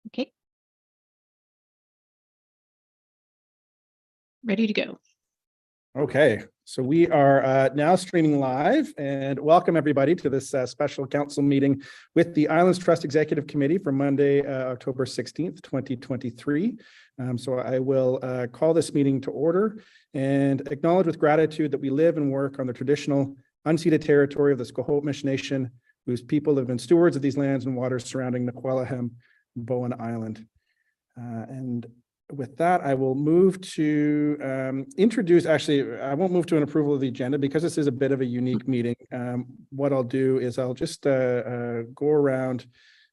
Okay. Ready to go. Okay, so we are now streaming live, and welcome everybody to this special council meeting with the Islands Trust Executive Committee for Monday, October 16th, 2023. So I will call this meeting to order and acknowledge with gratitude that we live and work on the traditional unceded territory of the Squamish Nation, whose people have been stewards of these lands and waters surrounding the Quellahem Bowen Island. And with that, I will move to introduce, actually, I won't move to an approval of the agenda because this is a bit of a unique meeting. What I'll do is I'll just go around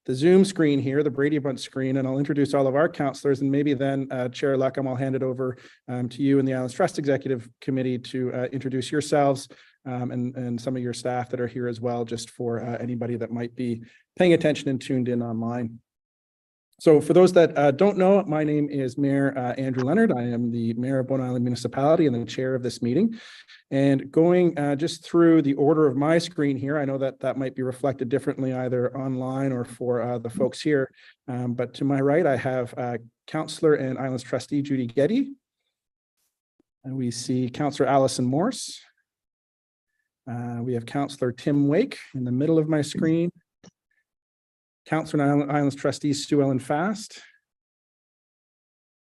the Zoom screen here, the Brady Bunch screen, and I'll introduce all of our councillors, and maybe then Chair Luckham, I'll hand it over to you and the Islands Trust Executive Committee to introduce yourselves and some of your staff that are here as well, just for anybody that might be paying attention and tuned in online. So for those that don't know, my name is Mayor Andrew Leonard. I am the Mayor of Bowen Island Municipality and the chair of this meeting. And going just through the order of my screen here, I know that that might be reflected differently either online or for the folks here. But to my right, I have Councillor and Islands Trustee Judy Getty. And we see Councillor Allison Morse. We have Councillor Tim Wake in the middle of my screen. Councillor and Islands Trustee Sue Ellen Fast,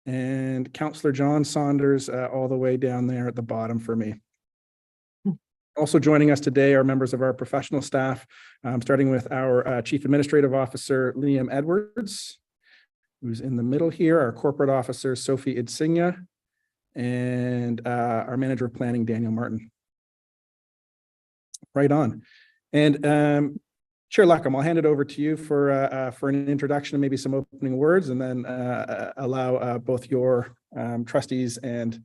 and Councillor John Saunders all the way down there at the bottom for me. Also joining us today are members of our professional staff, starting with our Chief Administrative Officer, Liam Edwards, who's in the middle here, our Corporate Officer, Sophie Idsigna, and our Manager of Planning, Daniel Martin. Right on. And Chair Luckham, I'll hand it over to you for an introduction and maybe some opening words, and then allow both your trustees and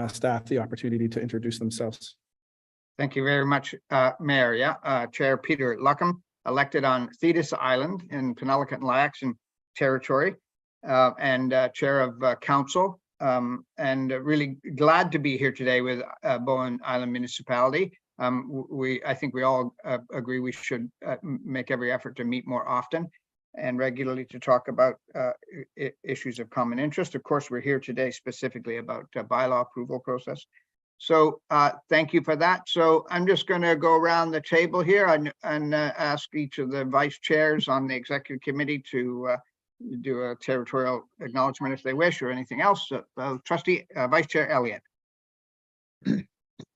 staff the opportunity to introduce themselves. Thank you very much, Mayor. Chair Peter Luckham, elected on Thetis Island in Penelakut and Layaxin Territory, and Chair of Council, and really glad to be here today with Bowen Island Municipality. I think we all agree we should make every effort to meet more often and regularly to talk about issues of common interest. Of course, we're here today specifically about bylaw approval process. So thank you for that. So I'm just going to go around the table here and ask each of the vice chairs on the executive committee to do a territorial acknowledgement if they wish, or anything else. Trustee Vice Chair Elliott.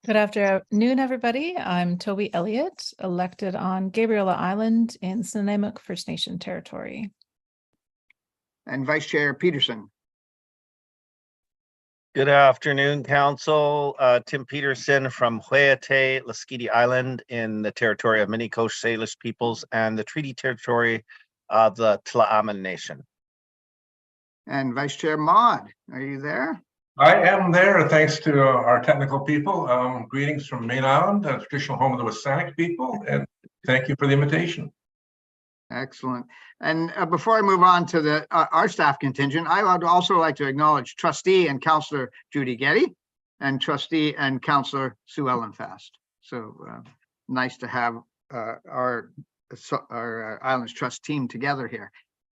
Good afternoon, everybody. I'm Toby Elliott, elected on Gabriela Island in Snuneymuxw First Nation territory. And Vice Chair Peterson. Good afternoon, Council. Tim Peterson from Hueyate, Lasqueti Island in the territory of Minicosh Salish peoples and the treaty territory of the Tla'amin Nation. And Vice Chair Maud, are you there? I am there, thanks to our technical people. Greetings from Main Island, the traditional home of the Wassanic people, and thank you for the invitation. Excellent. And before I move on to our staff contingent, I would also like to acknowledge Trustee and Councillor Judy Getty and Trustee and Councillor Sue Ellen Fast. So nice to have our Islands Trust team together here.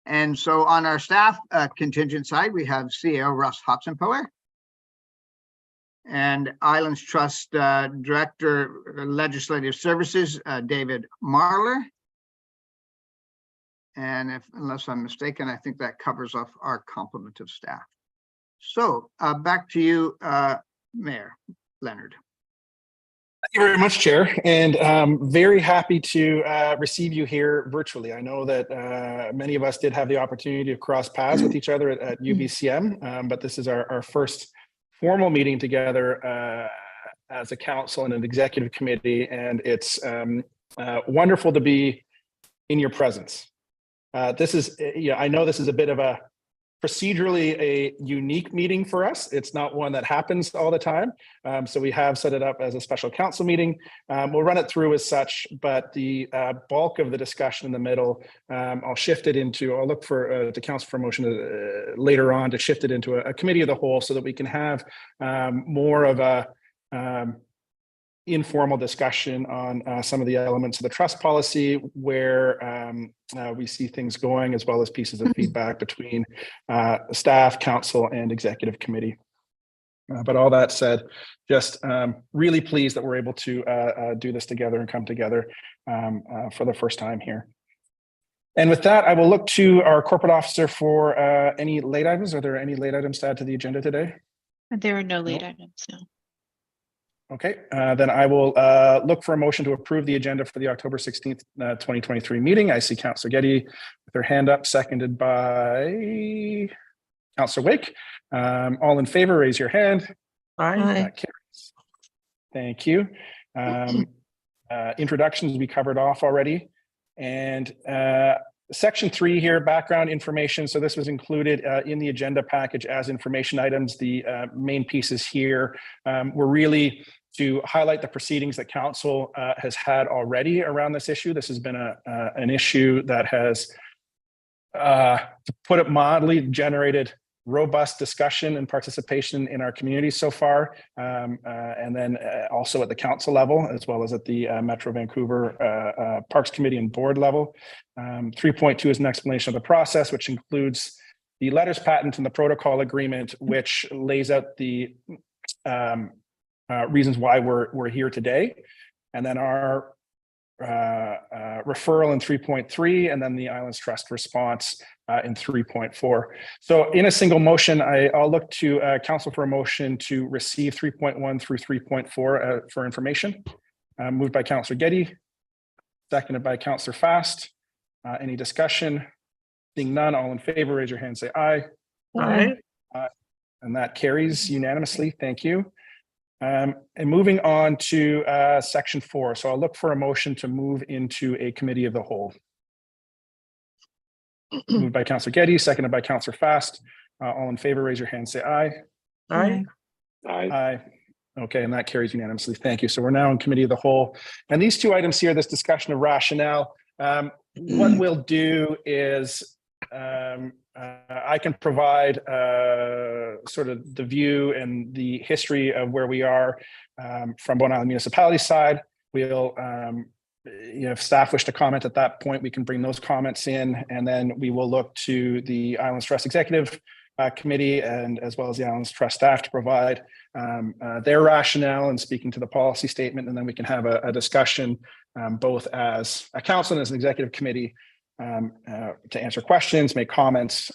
And so on our staff contingent side, we have CEO Russ Hopson-Poer, and Islands Trust Director Legislative Services, David Marler. And unless I'm mistaken, I think that covers off our complement of staff. So back to you, Mayor Leonard. Thank you very much, Chair, and very happy to receive you here virtually. I know that many of us did have the opportunity to cross paths with each other at UBCM, but this is our first formal meeting together as a council and an executive committee, and it's wonderful to be in your presence. This is, I know this is a bit of a procedurally a unique meeting for us. It's not one that happens all the time. So we have set it up as a special council meeting. We'll run it through as such, but the bulk of the discussion in the middle, I'll shift it into, I'll look for to council for motion later on to shift it into a committee of the whole so that we can have more of a informal discussion on some of the elements of the trust policy, where we see things going, as well as pieces of feedback between staff, council, and executive committee. But all that said, just really pleased that we're able to do this together and come together for the first time here. And with that, I will look to our corporate officer for any late items. Are there any late items to add to the agenda today? There are no late items, no. Okay, then I will look for a motion to approve the agenda for the October 16th, 2023 meeting. I see Councillor Getty with her hand up, seconded by Councillor Wake. All in favor, raise your hand. Aye. That carries. Thank you. Introductions we covered off already. And section 3 here, background information. So this was included in the agenda package as information items. The main pieces here were really to highlight the proceedings that council has had already around this issue. This has been an issue that has, to put it mildly, generated robust discussion and participation in our community so far, and then also at the council level, as well as at the Metro Vancouver Parks Committee and Board level. 3.2 is an explanation of the process, which includes the letters patent and the protocol agreement, which lays out the reasons why we're here today. And then our referral in 3.3, and then the Islands Trust response in 3.4. So in a single motion, I'll look to council for a motion to receive 3.1 through 3.4 for information. Moved by Councillor Getty, seconded by Councillor Fast. Any discussion? Seeing none, all in favor, raise your hand and say aye. Aye. And that carries unanimously. Thank you. And moving on to section 4. So I'll look for a motion to move into a committee of the whole. Moved by Councillor Getty, seconded by Councillor Fast. All in favor, raise your hand and say aye. Aye. Aye. Okay, and that carries unanimously. Thank you. So we're now in committee of the whole. And these two items here, this discussion of rationale, what we'll do is I can provide sort of the view and the history of where we are from Bowen Island Municipality side. We'll, if staff wish to comment at that point, we can bring those comments in, and then we will look to the Islands Trust Executive Committee and as well as the Islands Trust staff to provide their rationale and speaking to the policy statement, and then we can have a discussion both as a council and as an executive committee to answer questions, make comments,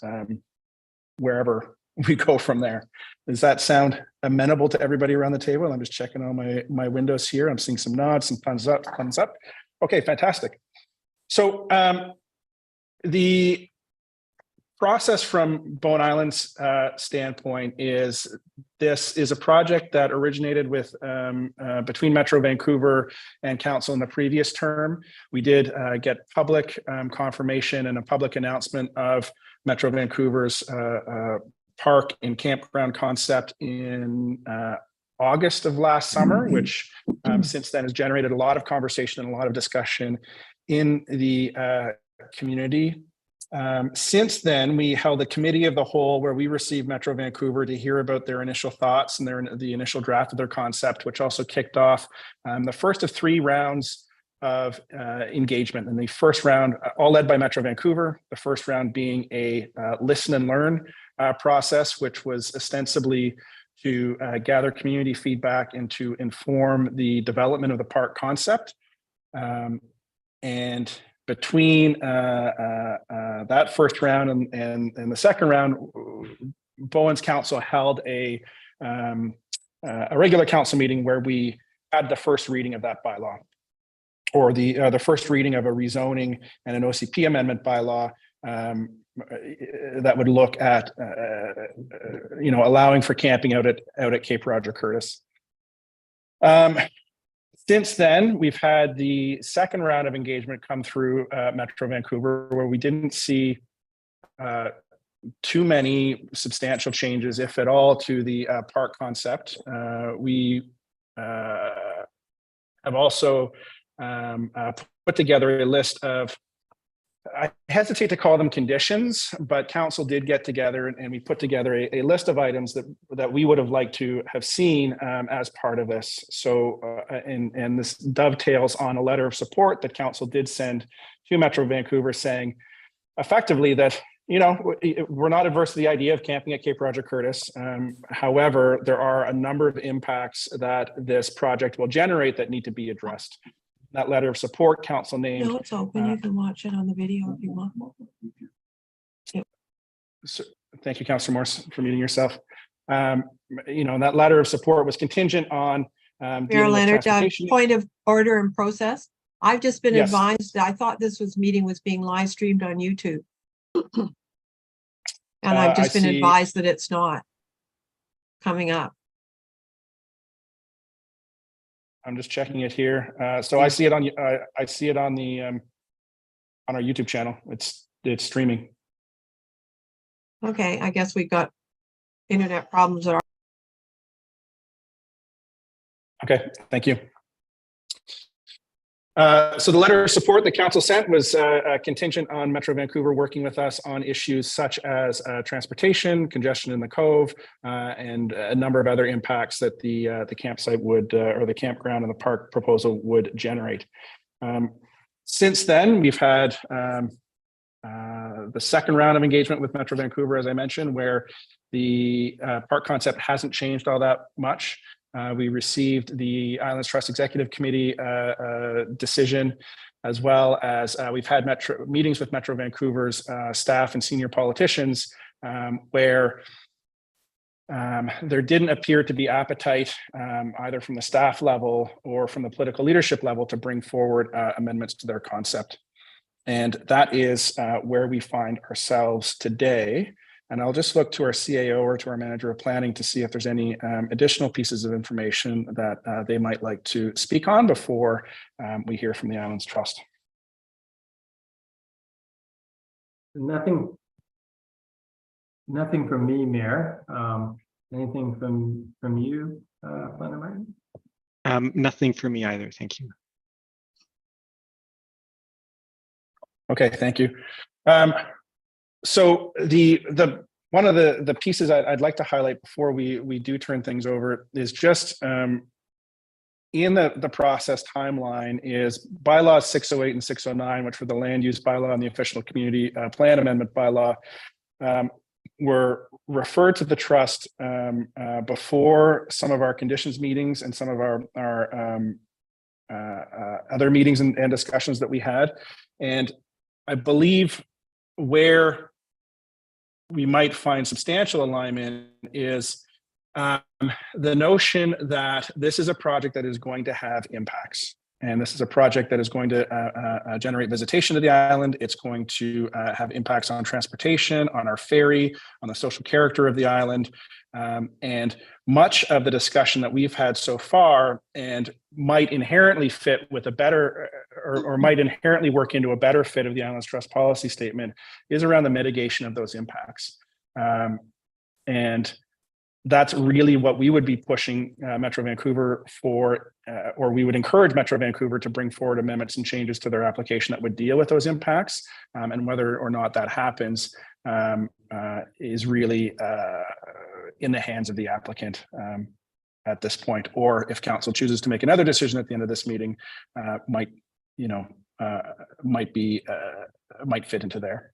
wherever we go from there. Does that sound amenable to everybody around the table? I'm just checking all my windows here. I'm seeing some nods, some thumbs up. Okay, fantastic. So the process from Bowen Island's standpoint is this is a project that originated with between Metro Vancouver and council in the previous term. We did get public confirmation and a public announcement of Metro Vancouver's park and campground concept in August of last summer, which since then has generated a lot of conversation and a lot of discussion in the community. Since then, we held a committee of the whole where we received Metro Vancouver to hear about their initial thoughts and the initial draft of their concept, which also kicked off the first of 3 rounds of engagement. And the first round, all led by Metro Vancouver, the first round being a listen and learn process, which was ostensibly to gather community feedback and to inform the development of the park concept. And between that first round and the second round, Bowen's council held a regular council meeting where we had the first reading of that bylaw, or the first reading of a rezoning and an OCP amendment bylaw that would look at allowing for camping out at Cape Roger Curtis. Since then, we've had the second round of engagement come through Metro Vancouver, where we didn't see too many substantial changes, if at all, to the park concept. We have also put together a list of I hesitate to call them conditions, but council did get together and we put together a list of items that we would have liked to have seen as part of this. So, and this dovetails on a letter of support that council did send to Metro Vancouver saying effectively that, you know, we're not adverse to the idea of camping at Cape Roger Curtis. However, there are a number of impacts that this project will generate that need to be addressed. That letter of support, council named. No, it's open. You can watch it on the video if you want. So, thank you, Councillor Morse, for muting yourself. You know, and that letter of support was contingent on Mayor Leonard, point of order and process. I've just been advised. I thought this meeting was being live streamed on YouTube. And I've just been advised that it's not coming up. I'm just checking it here. So I see it on the on our YouTube channel. It's streaming. Okay, I guess we got internet problems at our. Okay, thank you. So the letter of support the council sent was contingent on Metro Vancouver working with us on issues such as transportation, congestion in the Cove, and a number of other impacts that the campsite would, or the campground and the park proposal would generate. Since then, we've had the second round of engagement with Metro Vancouver, as I mentioned, where the park concept hasn't changed all that much. We received the Islands Trust Executive Committee decision, as well as we've had meetings with Metro Vancouver's staff and senior politicians, where there didn't appear to be appetite either from the staff level or from the political leadership level to bring forward amendments to their concept. And that is where we find ourselves today. And I'll just look to our CAO or to our manager of planning to see if there's any additional pieces of information that they might like to speak on before we hear from the Islands Trust. Nothing from me, Mayor. Anything from you, Planner Martin? Nothing for me either. Thank you. Okay, thank you. So one of the pieces I'd like to highlight before we do turn things over is just in the process timeline is bylaws 608 and 609, which were the land use bylaw and the official community plan amendment bylaw, were referred to the trust before some of our conditions meetings and some of our other meetings and discussions that we had. And I believe where we might find substantial alignment is the notion that this is a project that is going to have impacts. And this is a project that is going to generate visitation to the island. It's going to have impacts on transportation, on our ferry, on the social character of the island. And much of the discussion that we've had so far and might inherently fit with a better or might inherently work into a better fit of the Islands Trust policy statement is around the mitigation of those impacts. And that's really what we would be pushing Metro Vancouver for, or we would encourage Metro Vancouver to bring forward amendments and changes to their application that would deal with those impacts. And whether or not that happens is really in the hands of the applicant at this point, or if council chooses to make another decision at the end of this meeting, might fit into there.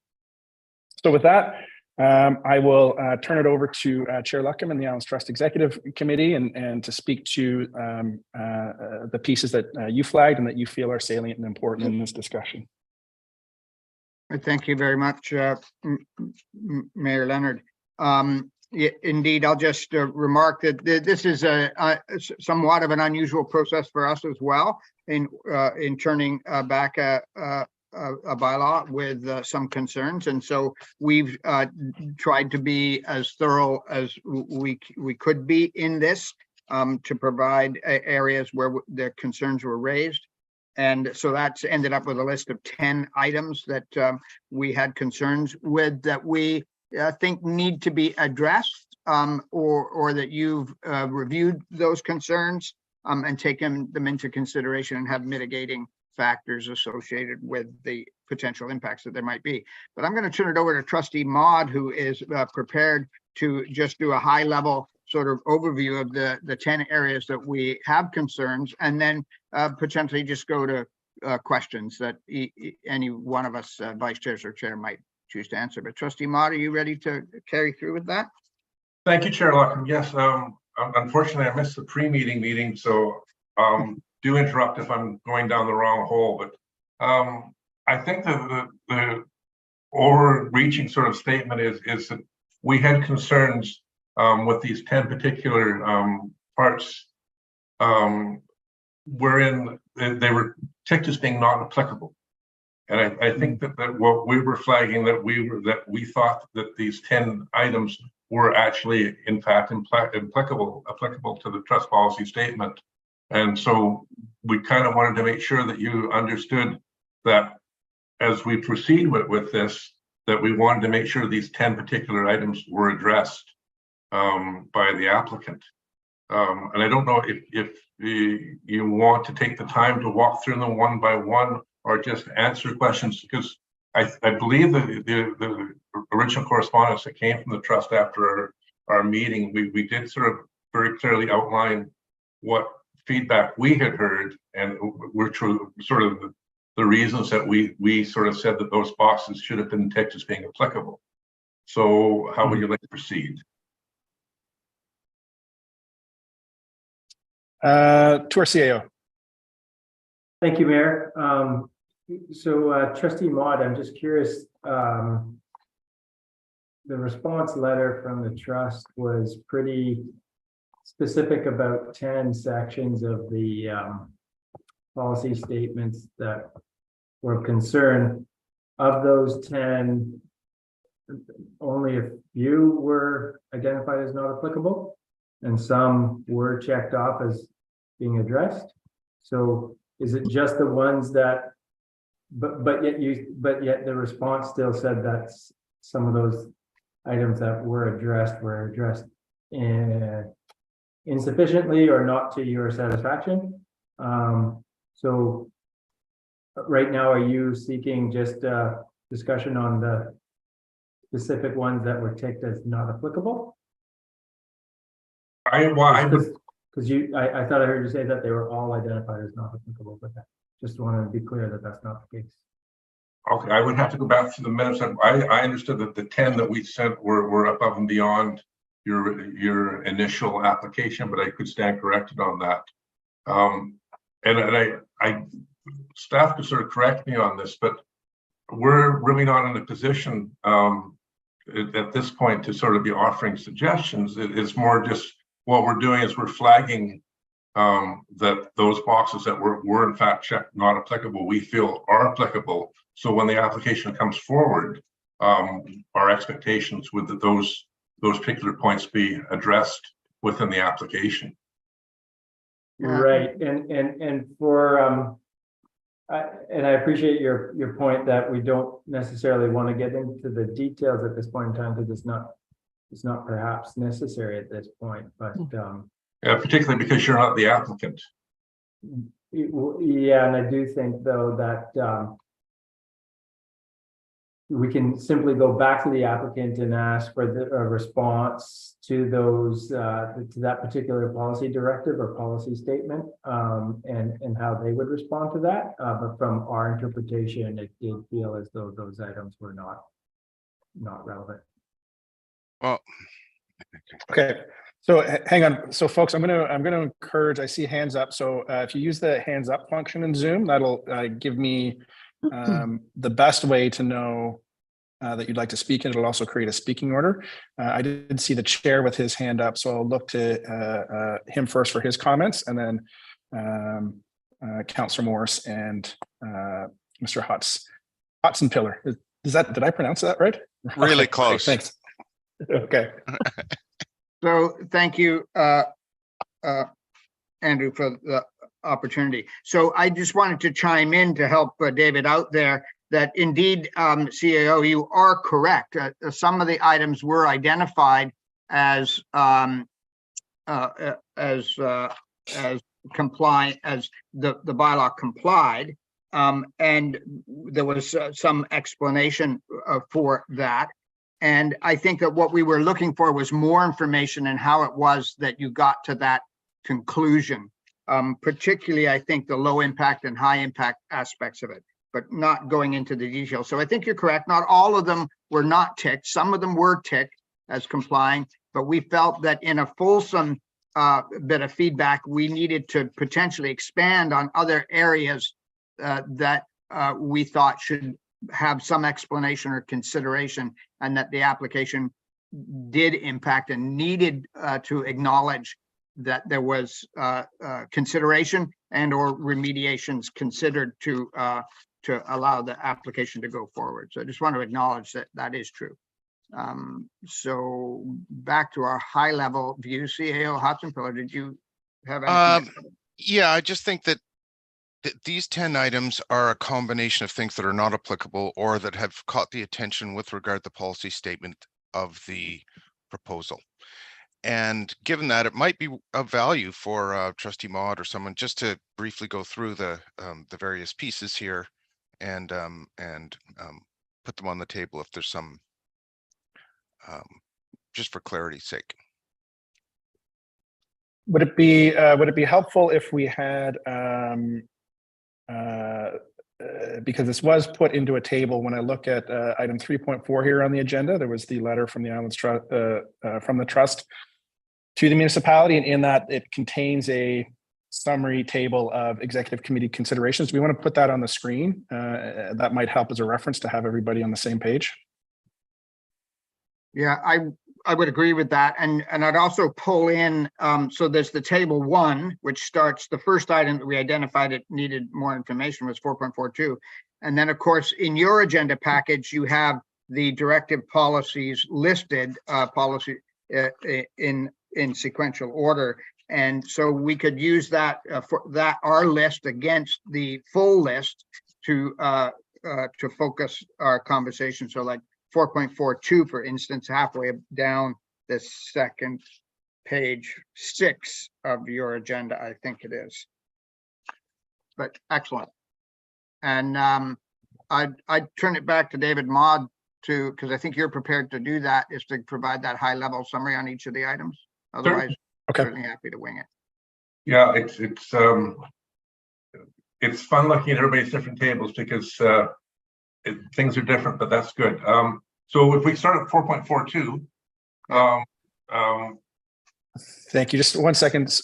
So with that, I will turn it over to Chair Luckham and the Islands Trust Executive Committee and to speak to the pieces that you flagged and that you feel are salient and important in this discussion. Thank you very much, Mayor Leonard. Yeah, indeed, I'll just remark that this is somewhat of an unusual process for us as well in turning back a bylaw with some concerns, and so we've tried to be as thorough as we could be in this to provide areas where the concerns were raised. And so that's ended up with a list of 10 items that we had concerns with that we think need to be addressed, or that you've reviewed those concerns and taken them into consideration and have mitigating factors associated with the potential impacts that there might be. But I'm going to turn it over to Trustee Maud, who is prepared to just do a high level sort of overview of the 10 areas that we have concerns, and then potentially just go to questions that any one of us vice chairs or chair might choose to answer. But Trustee Maud, are you ready to carry through with that? Thank you, Chair Lockham. Yes, unfortunately, I missed the pre-meeting meeting, so do interrupt if I'm going down the wrong hole. But I think that the overreaching sort of statement is that we had concerns with these 10 particular parts wherein they were ticked as being not applicable. And I think that what we were flagging that we thought that these 10 items were actually in fact applicable to the trust policy statement. And so we kind of wanted to make sure that you understood that as we proceed with this, that we wanted to make sure these 10 particular items were addressed by the applicant. And I don't know if you want to take the time to walk through them one by one or just answer questions, because I believe that the original correspondence that came from the trust after our meeting, we did sort of very clearly outline what feedback we had heard, and which were sort of the reasons that we sort of said that those boxes should have been ticked as being applicable. So how would you like to proceed? To our CAO. Thank you, Mayor. So Trustee Maud, I'm just curious, the response letter from the trust was pretty specific about 10 sections of the policy statements that were of concern. Of those 10, only a few were identified as not applicable, and some were checked off as being addressed. So is it just the ones that, but yet the response still said that some of those items that were addressed insufficiently or not to your satisfaction? So right now, are you seeking just discussion on the specific ones that were ticked as not applicable? I Because I thought I heard you say that they were all identified as not applicable, but just wanted to be clear that that's not the case. Okay, I would have to go back to the minutes. I understood that the 10 that we sent were above and beyond your initial application, but I could stand corrected on that. And I staff could sort of correct me on this, but we're really not in a position at this point to sort of be offering suggestions. It's more just what we're doing is we're flagging that those boxes that were in fact checked not applicable, we feel are applicable. So when the application comes forward, our expectations would that those particular points be addressed within the application. Right, and for and I appreciate your point that we don't necessarily want to get into the details at this point in time, because it's not perhaps necessary at this point, but yeah, particularly because you're not the applicant. Yeah, and I do think though that we can simply go back to the applicant and ask for a response to those to that particular policy directive or policy statement, and how they would respond to that. But from our interpretation, it did feel as though those items were not relevant. Well, Okay, so hang on. So folks, I'm gonna encourage. I see hands up. So if you use the hands up function in Zoom, that'll give me the best way to know that you'd like to speak, and it'll also create a speaking order. I did see the chair with his hand up, so I'll look to him first for his comments, and then Councillor Morris and Mr. Hudson Pillar. Is that, did I pronounce that right? really Okay, close. Thanks. Okay. So thank you, Andrew, for the opportunity. So I just wanted to chime in to help David out there that indeed, CAO, you are correct. Some of the items were identified as compliant, as the bylaw complied. And there was some explanation for that. And I think that what we were looking for was more information and how it was that you got to that conclusion. Particularly, I think the low impact and high impact aspects of it, but not going into the details. So I think you're correct. Not all of them were not ticked. Some of them were ticked as complying, but we felt that in a fulsome bit of feedback, we needed to potentially expand on other areas that we thought should have some explanation or consideration, and that the application did impact and needed to acknowledge that there was consideration and or remediations considered to allow the application to go forward. So I just want to acknowledge that that is true. So back to our high level view. CAO Hotzenpiller, did you have anything? Yeah, I just think that these 10 items are a combination of things that are not applicable or that have caught the attention with regard to the policy statement of the proposal. And given that, it might be of value for Trustee Maud or someone just to briefly go through the various pieces here and put them on the table if there's some, just for clarity's sake. Would it be helpful if we had, because this was put into a table, when I look at item 3.4 here on the agenda, there was the letter from the Islands Trust, from the trust to the municipality, and in that it contains a summary table of executive committee considerations. We want to put that on the screen. That might help as a reference to have everybody on the same page. Yeah, I would agree with that. And I'd also pull in, so there's the table 1, which starts, the first item that we identified it needed more information was 4.42. And then of course, in your agenda package, you have the directive policies listed, policy in sequential order. And so we could use that for that, our list against the full list to focus our conversation. So like 4.42, for instance, halfway down the second page 6 of your agenda, I think it is. But excellent. And I'd turn it back to David Maud to, because I think you're prepared to do that, is to provide that high level summary on each of the items. Otherwise, okay, certainly happy to wing it. Yeah, it's fun looking at everybody's different tables because things are different, but that's good. So if we start at 4.42, thank you. Just 1 second.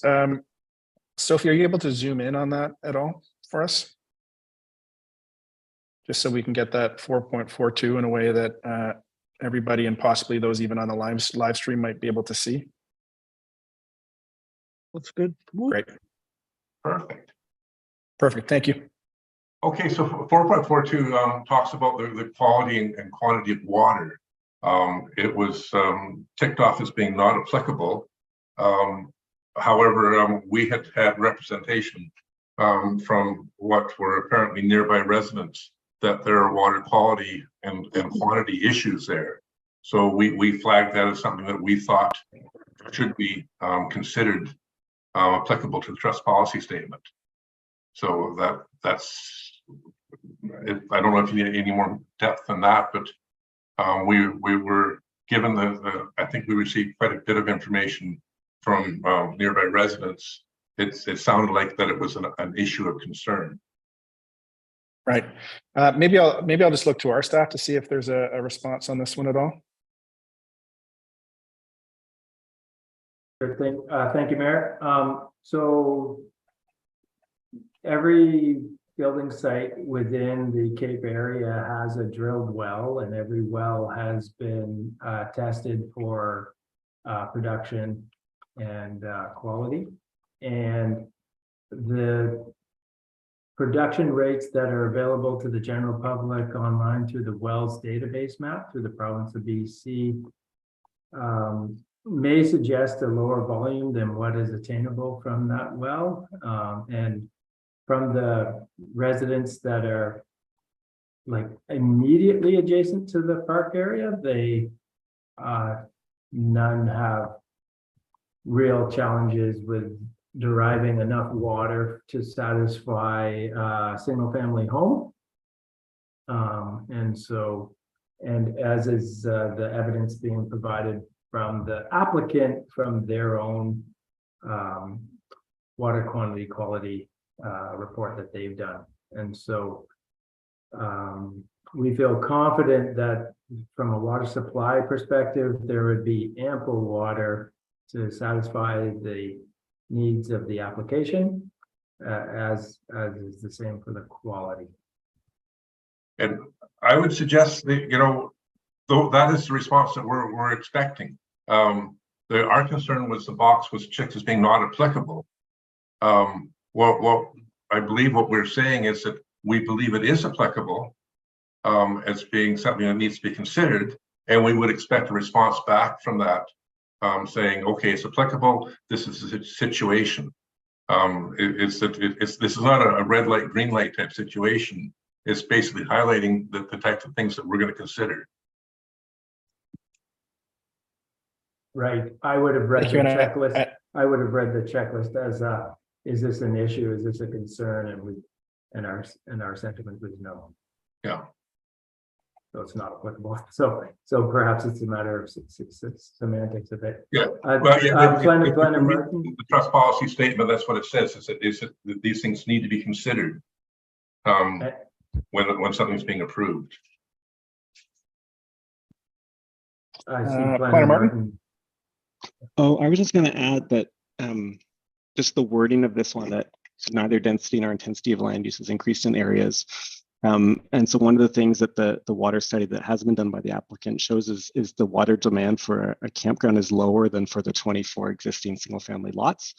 Sophie, are you able to zoom in on that at all for us? Just so we can get that 4.42 in a way that everybody and possibly those even on the live stream might be able to see. That's good. Great. Perfect. Thank you. Okay, so 4.42 talks about the quality and quantity of water. It was ticked off as being not applicable. However, we had representation from what were apparently nearby residents that there are water quality and quantity issues there. So we flagged that as something that we thought should be considered applicable to the trust policy statement. So that's it. I don't know if you need any more depth than that, but we were given I think we received quite a bit of information from nearby residents. It sounded like that it was an issue of concern. Right. Maybe I'll just look to our staff to see if there's a response on this one at all. Thank you, Mayor. So every building site within the Cape area has a drilled well, and every well has been tested for production and quality. And the production rates that are available to the general public online through the wells database map through the province of BC may suggest a lower volume than what is attainable from that well. And from the residents that are like immediately adjacent to the park area, none have real challenges with deriving enough water to satisfy a single-family home. And as is the evidence being provided from the applicant from their own water quality report that they've done. And so we feel confident that from a water supply perspective, there would be ample water to satisfy the needs of the application, as is the same for the quality. And I would suggest that, though that is the response that we're expecting. Our concern was the box was checked as being not applicable. What I believe what we're saying is that we believe it is applicable as being something that needs to be considered, and we would expect a response back from that saying, okay, it's applicable. This is the situation. This is not a red light, green light type situation. It's basically highlighting the type of things that we're going to consider. Right. I would have read Thank the you, checklist. I would have read the checklist as is this an issue? Is this a concern? And our sentiment was no. Yeah. So it's not applicable. So perhaps it's a matter of semantics a bit. Yeah. The trust policy statement, that's what it says, is that these things need to be considered when something's being approved. I see Planner Martin. Oh, I was just going to add that just the wording of this one, that neither density nor intensity of land use is increased in areas. And so one of the things that the water study that has been done by the applicant shows is the water demand for a campground is lower than for the 24 existing single family lots.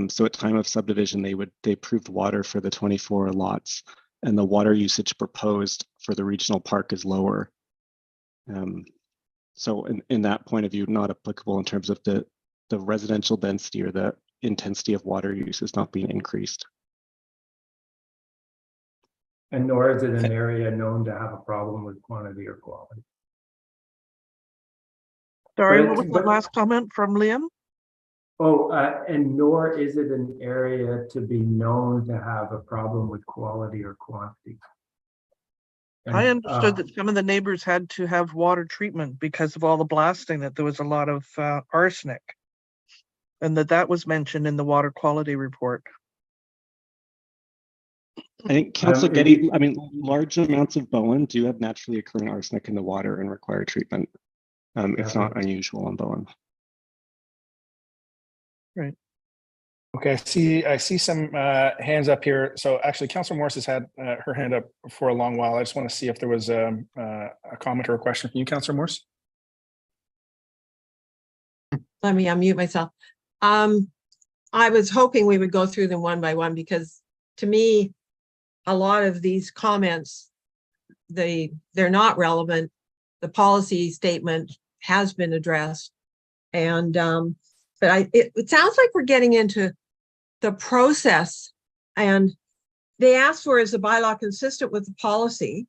So at time of subdivision, they approved water for the 24 lots, and the water usage proposed for the regional park is lower. So in that point of view, not applicable in terms of the residential density or the intensity of water use is not being increased. And nor is it an area known to have a problem with quantity or quality. Sorry, what was the last comment from Liam? Oh, and nor is it an area to be known to have a problem with quality or quantity. And, I understood that some of the neighbors had to have water treatment because of all the blasting, that there was a lot of arsenic, and that was mentioned in the water quality report. I think Councillor Getty, large amounts of Bowen do have naturally occurring arsenic in the water and require treatment. It's not unusual on Bowen. Right. Okay, I see some hands up here. So actually, Councillor Morris has had her hand up for a long while. I just want to see if there was a comment or a question from you, Councillor Morris. Let me unmute myself. I was hoping we would go through them one by one, because to me, a lot of these comments, they're not relevant. The policy statement has been addressed, and but it sounds like we're getting into the process, and they asked for, is the bylaw consistent with the policy?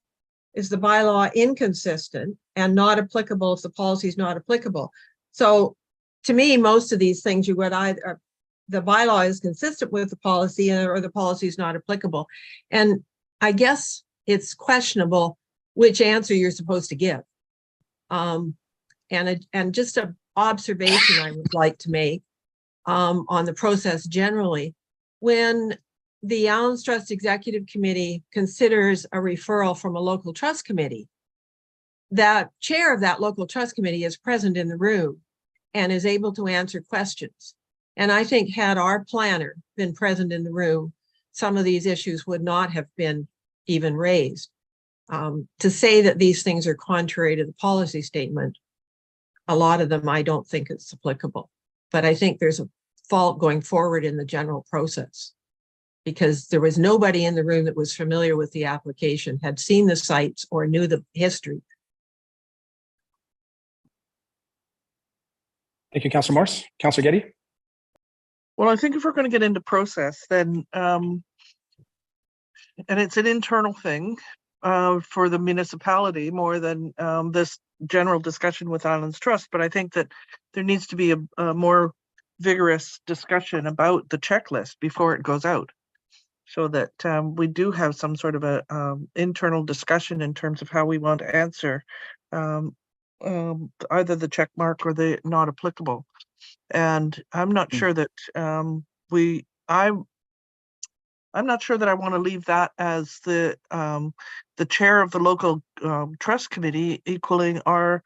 Is the bylaw inconsistent and not applicable if the policy is not applicable? So to me, most of these things you would either, the bylaw is consistent with the policy or the policy is not applicable. And I guess it's questionable which answer you're supposed to give. And just an observation I would like to make on the process generally. When the Islands Trust Executive Committee considers a referral from a local trust committee, that chair of that local trust committee is present in the room and is able to answer questions. And I think had our planner been present in the room, some of these issues would not have been even raised. To say that these things are contrary to the policy statement, a lot of them I don't think it's applicable. But I think there's a fault going forward in the general process, because there was nobody in the room that was familiar with the application, had seen the sites, or knew the history. Thank you, Councillor Morris. Councillor Getty. Well, I think if we're going to get into process, then, and it's an internal thing for the municipality more than this general discussion with Islands Trust, but I think that there needs to be a more vigorous discussion about the checklist before it goes out, so that we do have some sort of a internal discussion in terms of how we want to answer either the check mark or the not applicable. And I'm not sure that I'm not sure that I want to leave that as the chair of the local trust committee equaling our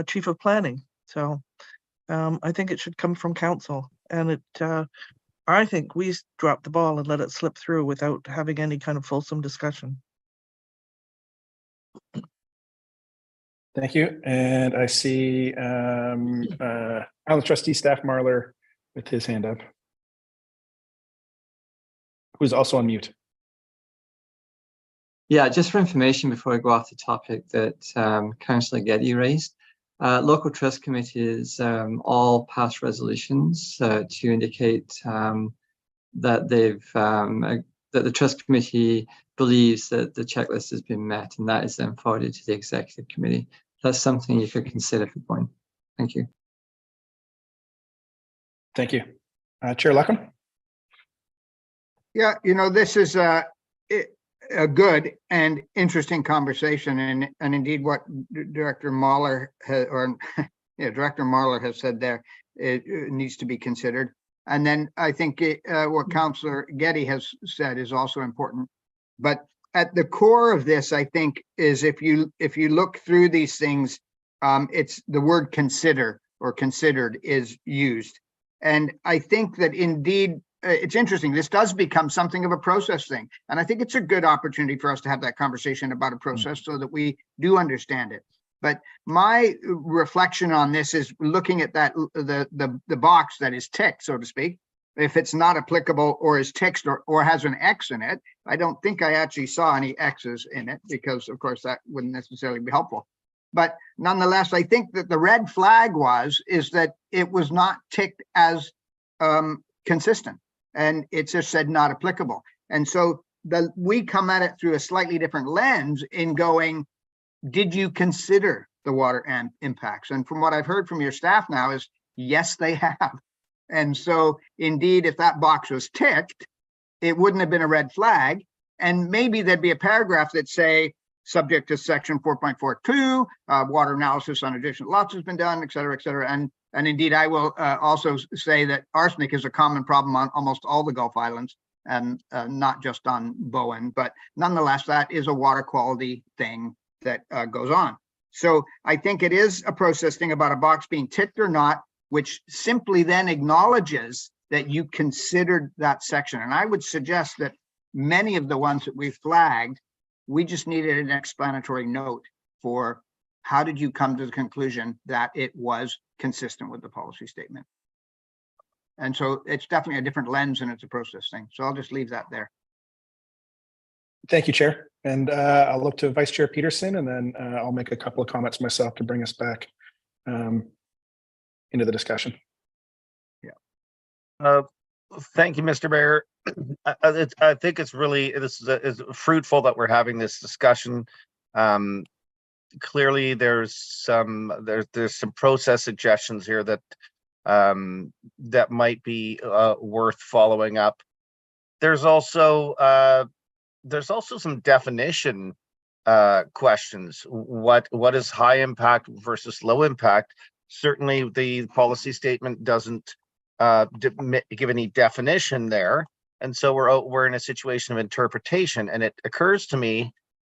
chief of planning. So I think it should come from council, and I think we dropped the ball and let it slip through without having any kind of fulsome discussion. Thank you. And I see Island Trustee Staff Marler with his hand up, who's also on mute. Yeah, just for information before I go off the topic that Councillor Getty raised, local trust committees all pass resolutions to indicate that that the trust committee believes that the checklist has been met, and that is then forwarded to the executive committee. That's something you could consider for point. Thank you. Thank you. Chair Luckham. Yeah, this is a good and interesting conversation, and indeed what Director Mahler has, Director Mahler has said there, it needs to be considered. And then I think what Councillor Getty has said is also important. But at the core of this, I think, is if you look through these things, it's the word consider or considered is used. And I think that indeed, it's interesting. This does become something of a process thing. And I think it's a good opportunity for us to have that conversation about a process so that we do understand it. But my reflection on this is looking at that the box that is ticked, so to speak. If it's not applicable or is ticked or has an X in it, I don't think I actually saw any X's in it, because of course that wouldn't necessarily be helpful. But nonetheless, I think that the red flag is that it was not ticked as consistent, and it just said not applicable. And so we come at it through a slightly different lens in going, did you consider the water impacts? And from what I've heard from your staff now is, yes, they have. And so indeed, if that box was ticked, it wouldn't have been a red flag. And maybe there'd be a paragraph that say, subject to section 4.42, water analysis on additional lots has been done, et cetera, et cetera. And indeed, I will also say that arsenic is a common problem on almost all the Gulf Islands, and not just on Bowen. But nonetheless, that is a water quality thing that goes on. So I think it is a process thing about a box being ticked or not, which simply then acknowledges that you considered that section. And I would suggest that many of the ones that we flagged, we just needed an explanatory note for how did you come to the conclusion that it was consistent with the policy statement. And so it's definitely a different lens and it's a process thing. So I'll just leave that there. Thank you, Chair. And I'll look to Vice Chair Peterson, and then I'll make a couple of comments myself to bring us back into the discussion. Yeah. Thank you, Mr. Mayor. I think it's really, this is fruitful that we're having this discussion. Clearly, there's some process suggestions here that that might be worth following up. There's also some definition questions. What is high impact versus low impact? Certainly, the policy statement doesn't give any definition there, and so we're in a situation of interpretation. And it occurs to me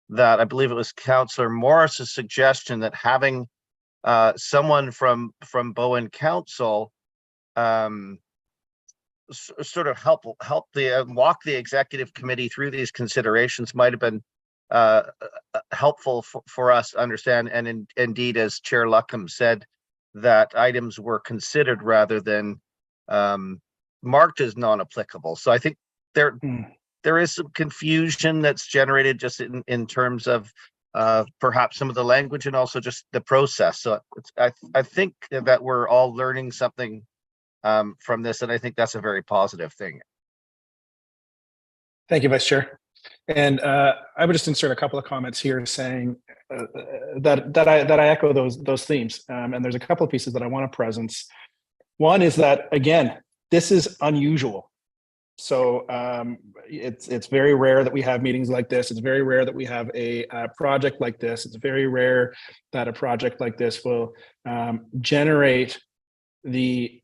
that I believe it was Councillor Morris's suggestion that having someone from Bowen Council sort of help walk the executive committee through these considerations might have been helpful for us to understand. And indeed, as Chair Luckham said, that items were considered rather than marked as non-applicable. So I think there is some confusion that's generated just in terms of perhaps some of the language and also just the process. So I think that we're all learning something from this, and I think that's a very positive thing. Thank you, Vice Chair. And I would just insert a couple of comments here saying that I echo those themes. And there's a couple of pieces that I want to presence. One is that, again, this is unusual. So it's very rare that we have meetings like this. It's very rare that we have a project like this. It's very rare that a project like this will generate the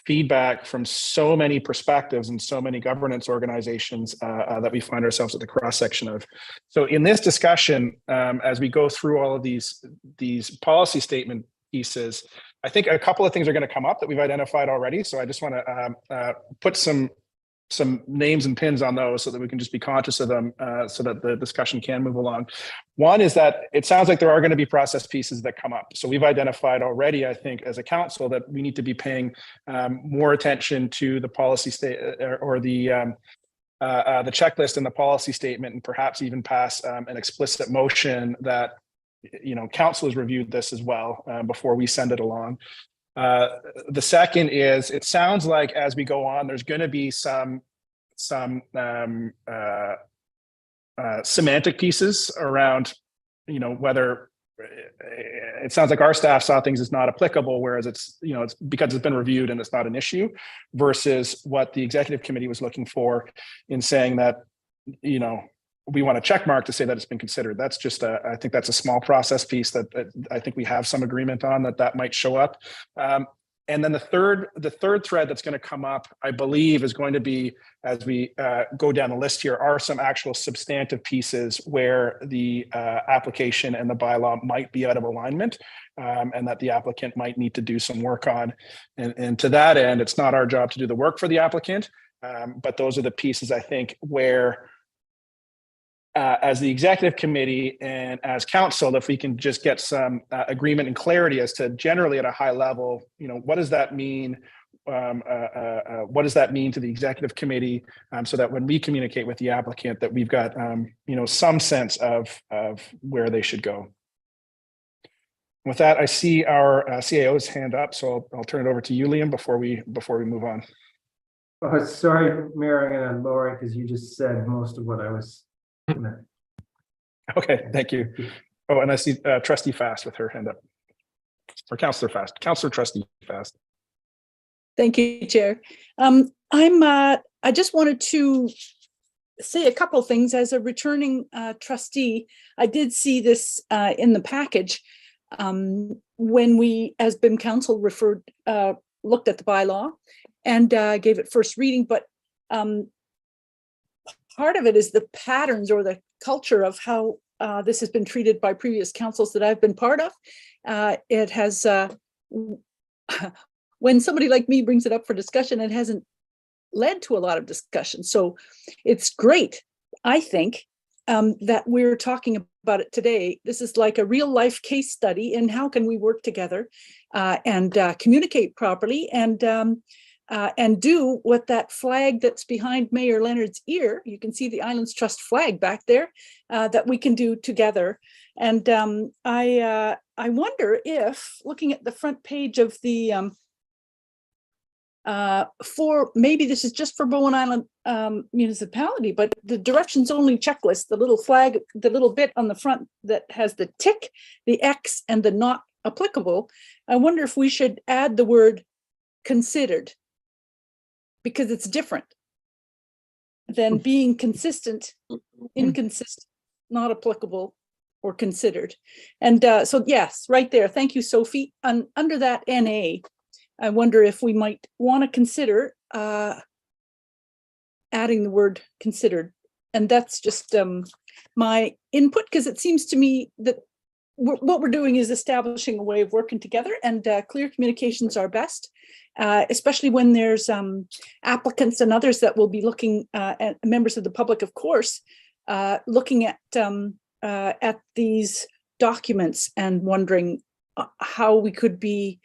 feedback from so many perspectives and so many governance organizations that we find ourselves at the cross section of. So in this discussion, as we go through all of these policy statement pieces, I think a couple of things are going to come up that we've identified already. So I just want to put some names and pins on those so that we can just be conscious of them so that the discussion can move along. One is that it sounds like there are going to be process pieces that come up. So we've identified already, I think, as a council, that we need to be paying more attention to the policy state or the checklist and the policy statement, and perhaps even pass an explicit motion that, you know, council has reviewed this as well before we send it along. The second is, it sounds like as we go on, there's going to be some semantic pieces around, you know, whether it sounds like our staff saw things as not applicable, whereas it's, you know, it's because it's been reviewed and it's not an issue, versus what the executive committee was looking for in saying that, you know, we want a check mark to say that it's been considered. That's just I think that's a small process piece that I think we have some agreement on that might show up. And then the third thread that's going to come up, I believe, is going to be, as we go down the list here, are some actual substantive pieces where the application and the bylaw might be out of alignment, and that the applicant might need to do some work on. And to that end, it's not our job to do the work for the applicant, but those are the pieces, I think, where as the executive committee and as council, if we can just get some agreement and clarity as to, generally at a high level, you know, what does that mean? What does that mean to the executive committee? So that when we communicate with the applicant, that we've got, you know, some sense of where they should go. With that, I see our CAO's hand up, so I'll turn it over to you, Liam, before we move on. Oh, sorry, Mayor, I'm gonna lower it because you just said most of what I was. Okay, thank you. Oh, and I see Trustee Fast with her hand up, or Councillor Fast, Councillor Trustee Fast. Thank you, Chair. I just wanted to say a couple of things as a returning trustee. I did see this in the package when we, as BIM Council, looked at the bylaw and gave it first reading, but part of it is the patterns or the culture of how this has been treated by previous councils that I've been part of. It has, when somebody like me brings it up for discussion, it hasn't led to a lot of discussion. So it's great, I think, that we're talking about it today. This is like a real life case study in how can we work together and communicate properly and do what that flag that's behind Mayor Leonard's ear, you can see the Islands Trust flag back there, that we can do together. And I wonder if, looking at the front page of the, maybe this is just for Bowen Island municipality, but the directions only checklist, the little flag, the little bit on the front that has the tick, the X, and the not applicable, I wonder if we should add the word considered, because it's different than being consistent, inconsistent, not applicable, or considered. And so yes, right there. Thank you, Sophie. And under that NA, I wonder if we might want to consider adding the word considered. And that's just my input, because it seems to me that what we're doing is establishing a way of working together, and clear communications are best, especially when there's applicants and others that will be looking at, members of the public, of course, looking at these documents and wondering how we could be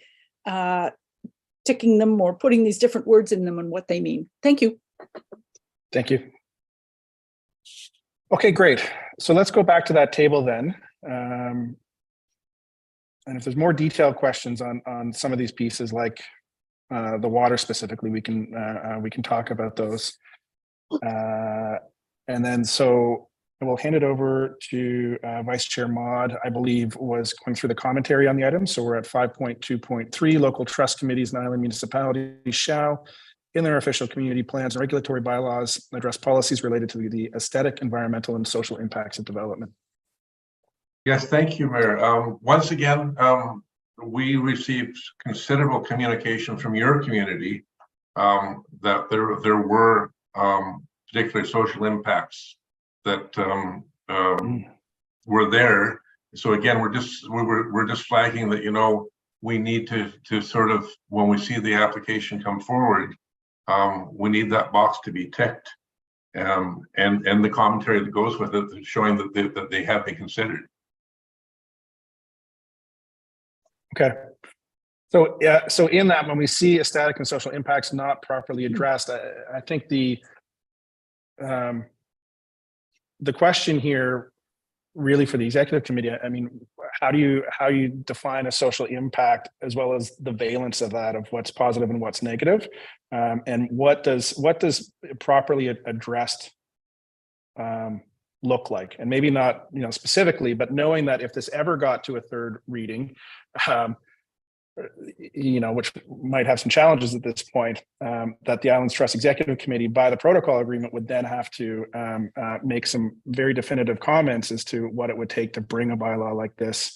ticking them or putting these different words in them and what they mean. Thank you. Thank you. Okay, great. So let's go back to that table then. And if there's more detailed questions on some of these pieces, like the water specifically, we can talk about those. And then so And we'll hand it over to Vice Chair Maud, I believe, was going through the commentary on the item. So we're at 5.2.3, local trust committees and island municipalities shall, in their official community plans and regulatory bylaws, address policies related to the aesthetic, environmental, and social impacts of development. Yes, thank you, Mayor. Once again, we received considerable communication from your community that there were particular social impacts that were there. So again, we're just flagging that, you know, we need to sort of, when we see the application come forward, we need that box to be ticked, and the commentary that goes with it, showing that they have been considered. Okay. So yeah, so in that, when we see aesthetic and social impacts not properly addressed, I think the question here really for the executive committee, I mean, how do you define a social impact as well as the valence of that, of what's positive and what's negative, and what does properly addressed look like? And maybe not, you know, specifically, but knowing that if this ever got to a third reading, you know, which might have some challenges at this point, that the Islands Trust Executive Committee, by the protocol agreement, would then have to make some very definitive comments as to what it would take to bring a bylaw like this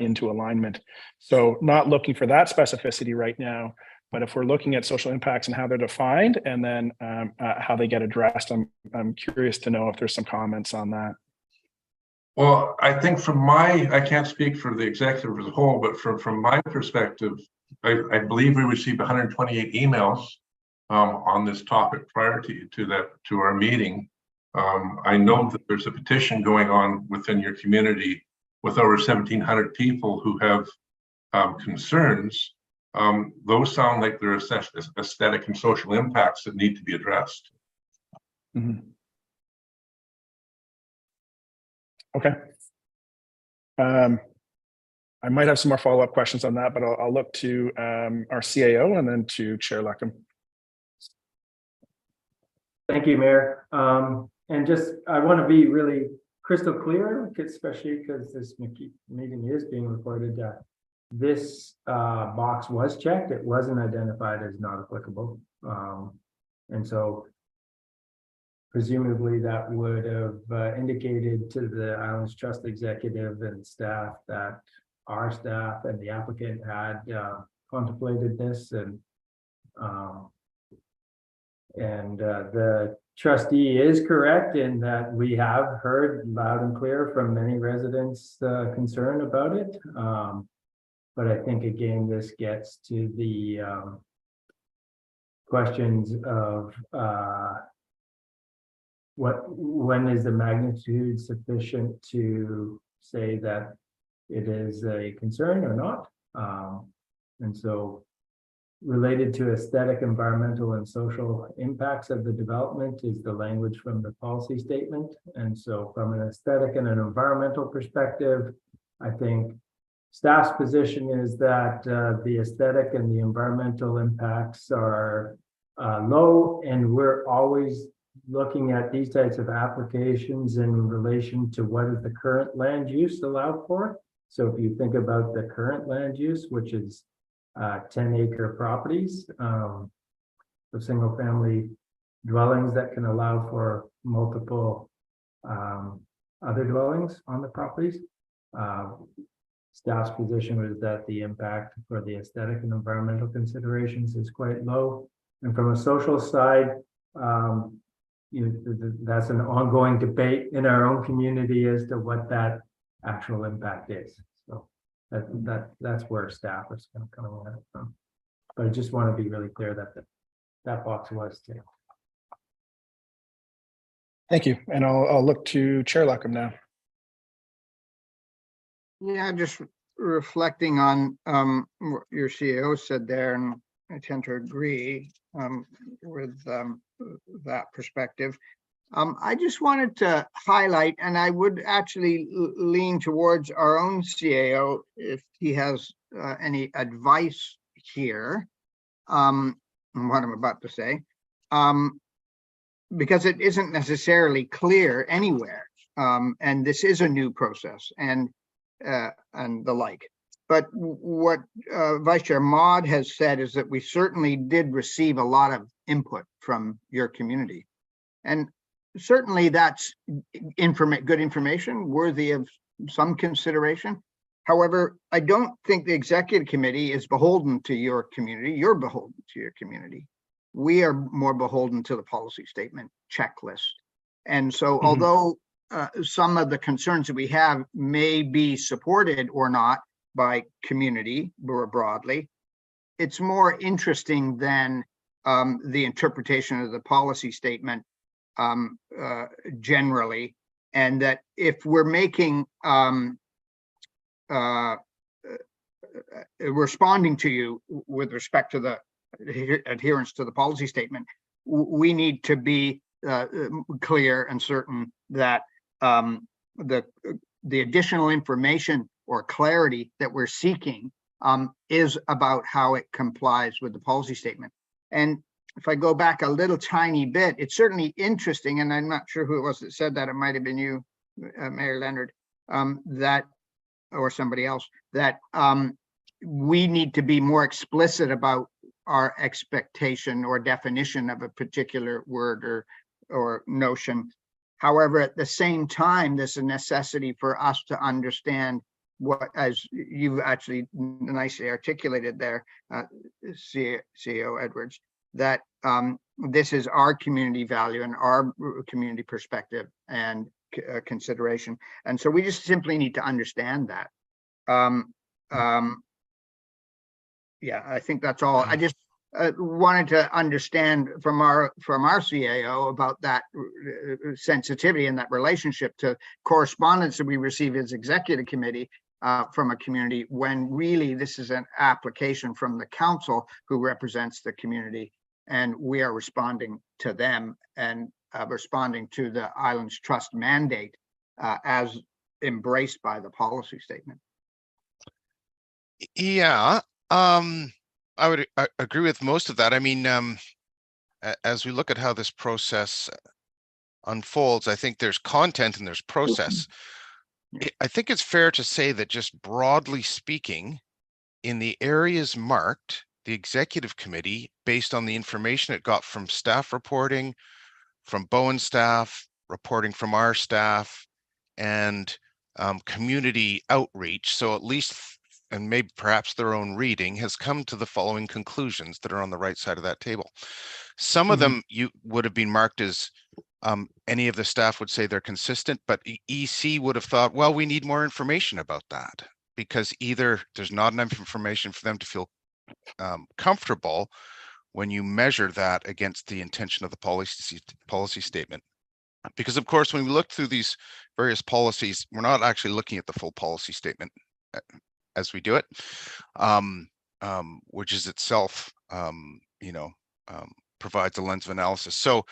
into alignment. So not looking for that specificity right now, but if we're looking at social impacts and how they're defined, and then how they get addressed, I'm curious to know if there's some comments on that. Well, I think I can't speak for the executive as a whole, but from my perspective, I believe we received 128 emails on this topic prior to our meeting. I know that there's a petition going on within your community with over 1,700 people who have concerns. Those sound like they're aesthetic and social impacts that need to be addressed. Mm-hmm. Okay. I might have some more follow-up questions on that, but I'll look to our CAO and then to Chair Luckham. Thank you, Mayor. And just, I want to be really crystal clear, especially because this meeting is being recorded. This box was checked. It wasn't identified as not applicable. And so presumably that would have indicated to the Islands Trust Executive and staff that our staff and the applicant had contemplated this, and the trustee is correct in that we have heard loud and clear from many residents concern about it. But I think again, this gets to the questions of when is the magnitude sufficient to say that it is a concern or not? And so related to aesthetic, environmental, and social impacts of the development is the language from the policy statement. And so from an aesthetic and an environmental perspective, I think staff's position is that the aesthetic and the environmental impacts are low, and we're always looking at these types of applications in relation to what is the current land use allowed for. So if you think about the current land use, which is 10-acre properties, the single family dwellings that can allow for multiple other dwellings on the properties, staff's position was that the impact for the aesthetic and environmental considerations is quite low. And from a social side, that's an ongoing debate in our own community as to what that actual impact is. So that's where staff is kind of coming at it from. But I just want to be really clear that that box was too. Thank you. And I'll look to Chair Luckham now. Yeah, just reflecting on what your CEO said there, and I tend to agree with that perspective. I just wanted to highlight, and I would actually lean towards our own CAO if he has any advice here on what I'm about to say, because it isn't necessarily clear anywhere and this is a new process and the like. But what Vice Chair Maud has said is that we certainly did receive a lot of input from your community. And certainly that's good information, worthy of some consideration. However, I don't think the executive committee is beholden to your community. You're beholden to your community. We are more beholden to the policy statement checklist. And so although some of the concerns that we have may be supported or not by community more broadly, it's more interesting than the interpretation of the policy statement generally. And that if we're making responding to you with respect to the adherence to the policy statement, we need to be clear and certain that the additional information or clarity that we're seeking is about how it complies with the policy statement. And if I go back a little tiny bit, it's certainly interesting, and I'm not sure who it was that said that, it might have been you, Mayor Leonard, that, or somebody else, that we need to be more explicit about our expectation or definition of a particular word or notion. However, at the same time, there's a necessity for us to understand what, as you've actually nicely articulated there, CEO Edwards, that this is our community value and our community perspective and consideration. And so we just simply need to understand that. Yeah, I think that's all. I just wanted to understand from our CAO about that sensitivity and that relationship to correspondence that we receive as executive committee from a community, when really this is an application from the council who represents the community, and we are responding to them and responding to the Islands Trust mandate as embraced by the policy statement. Yeah, I would agree with most of that. I mean, as we look at how this process unfolds, I think there's content and there's process. I think it's fair to say that, just broadly speaking, in the areas marked, the executive committee, based on the information it got from staff reporting, from Bowen staff, reporting from our staff, and community outreach, so at least, and maybe perhaps their own reading, has come to the following conclusions that are on the right side of that table. Some of them you would have been marked as any of the staff would say they're consistent, but EC would have thought, well, we need more information about that, because either there's not enough information for them to feel comfortable when you measure that against the intention of the policy statement. Because of course, when we look through these various policies, we're not actually looking at the full policy statement as we do it, which is itself, provides a lens of analysis. So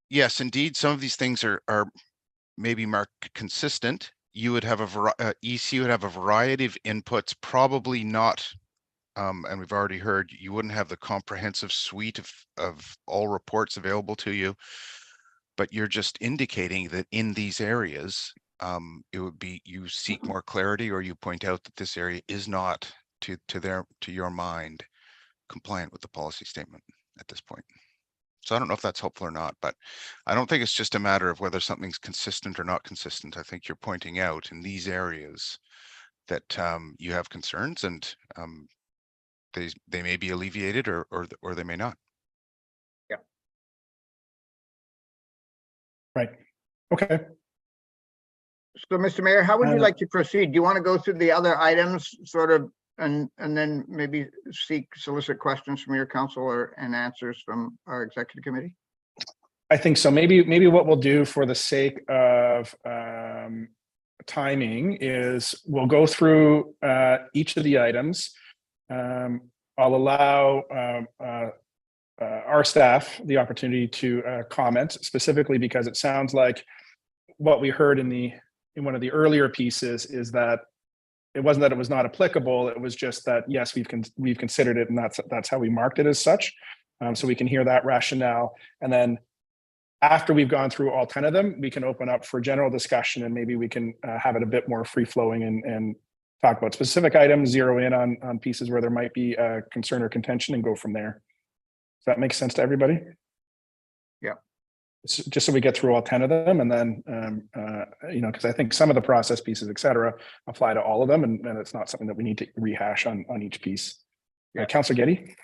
yes, indeed, some of these things are maybe marked consistent. You would have EC would have a variety of inputs, probably not, and we've already heard, you wouldn't have the comprehensive suite of all reports available to you, but you're just indicating that in these areas, it would be you seek more clarity, or you point out that this area is not, to your mind, compliant with the policy statement at this point. So I don't know if that's helpful or not, but I don't think it's just a matter of whether something's consistent or not consistent. I think you're pointing out in these areas that you have concerns, and they may be alleviated or they may not. Yeah. Right. Okay. So, Mr. Mayor, how would you like to proceed? Do you want to go through the other items sort of, and then maybe solicit questions from your council and answers from our executive committee? I think so. Maybe what we'll do for the sake of timing is we'll go through each of the items. I'll allow our staff the opportunity to comment, specifically because it sounds like what we heard in one of the earlier pieces is that it wasn't that it was not applicable. It was just that, yes, we've considered it, and that's how we marked it as such. So we can hear that rationale, and then after we've gone through all 10 of them, we can open up for general discussion, and maybe we can have it a bit more free flowing and talk about specific items, zero in on pieces where there might be concern or contention, and go from there. Does that make sense to everybody? Yeah. Just so we get through all 10 of them, and then, because I think some of the process pieces, et cetera, apply to all of them, and it's not something that we need to rehash on each piece. Yeah, Councillor Getty?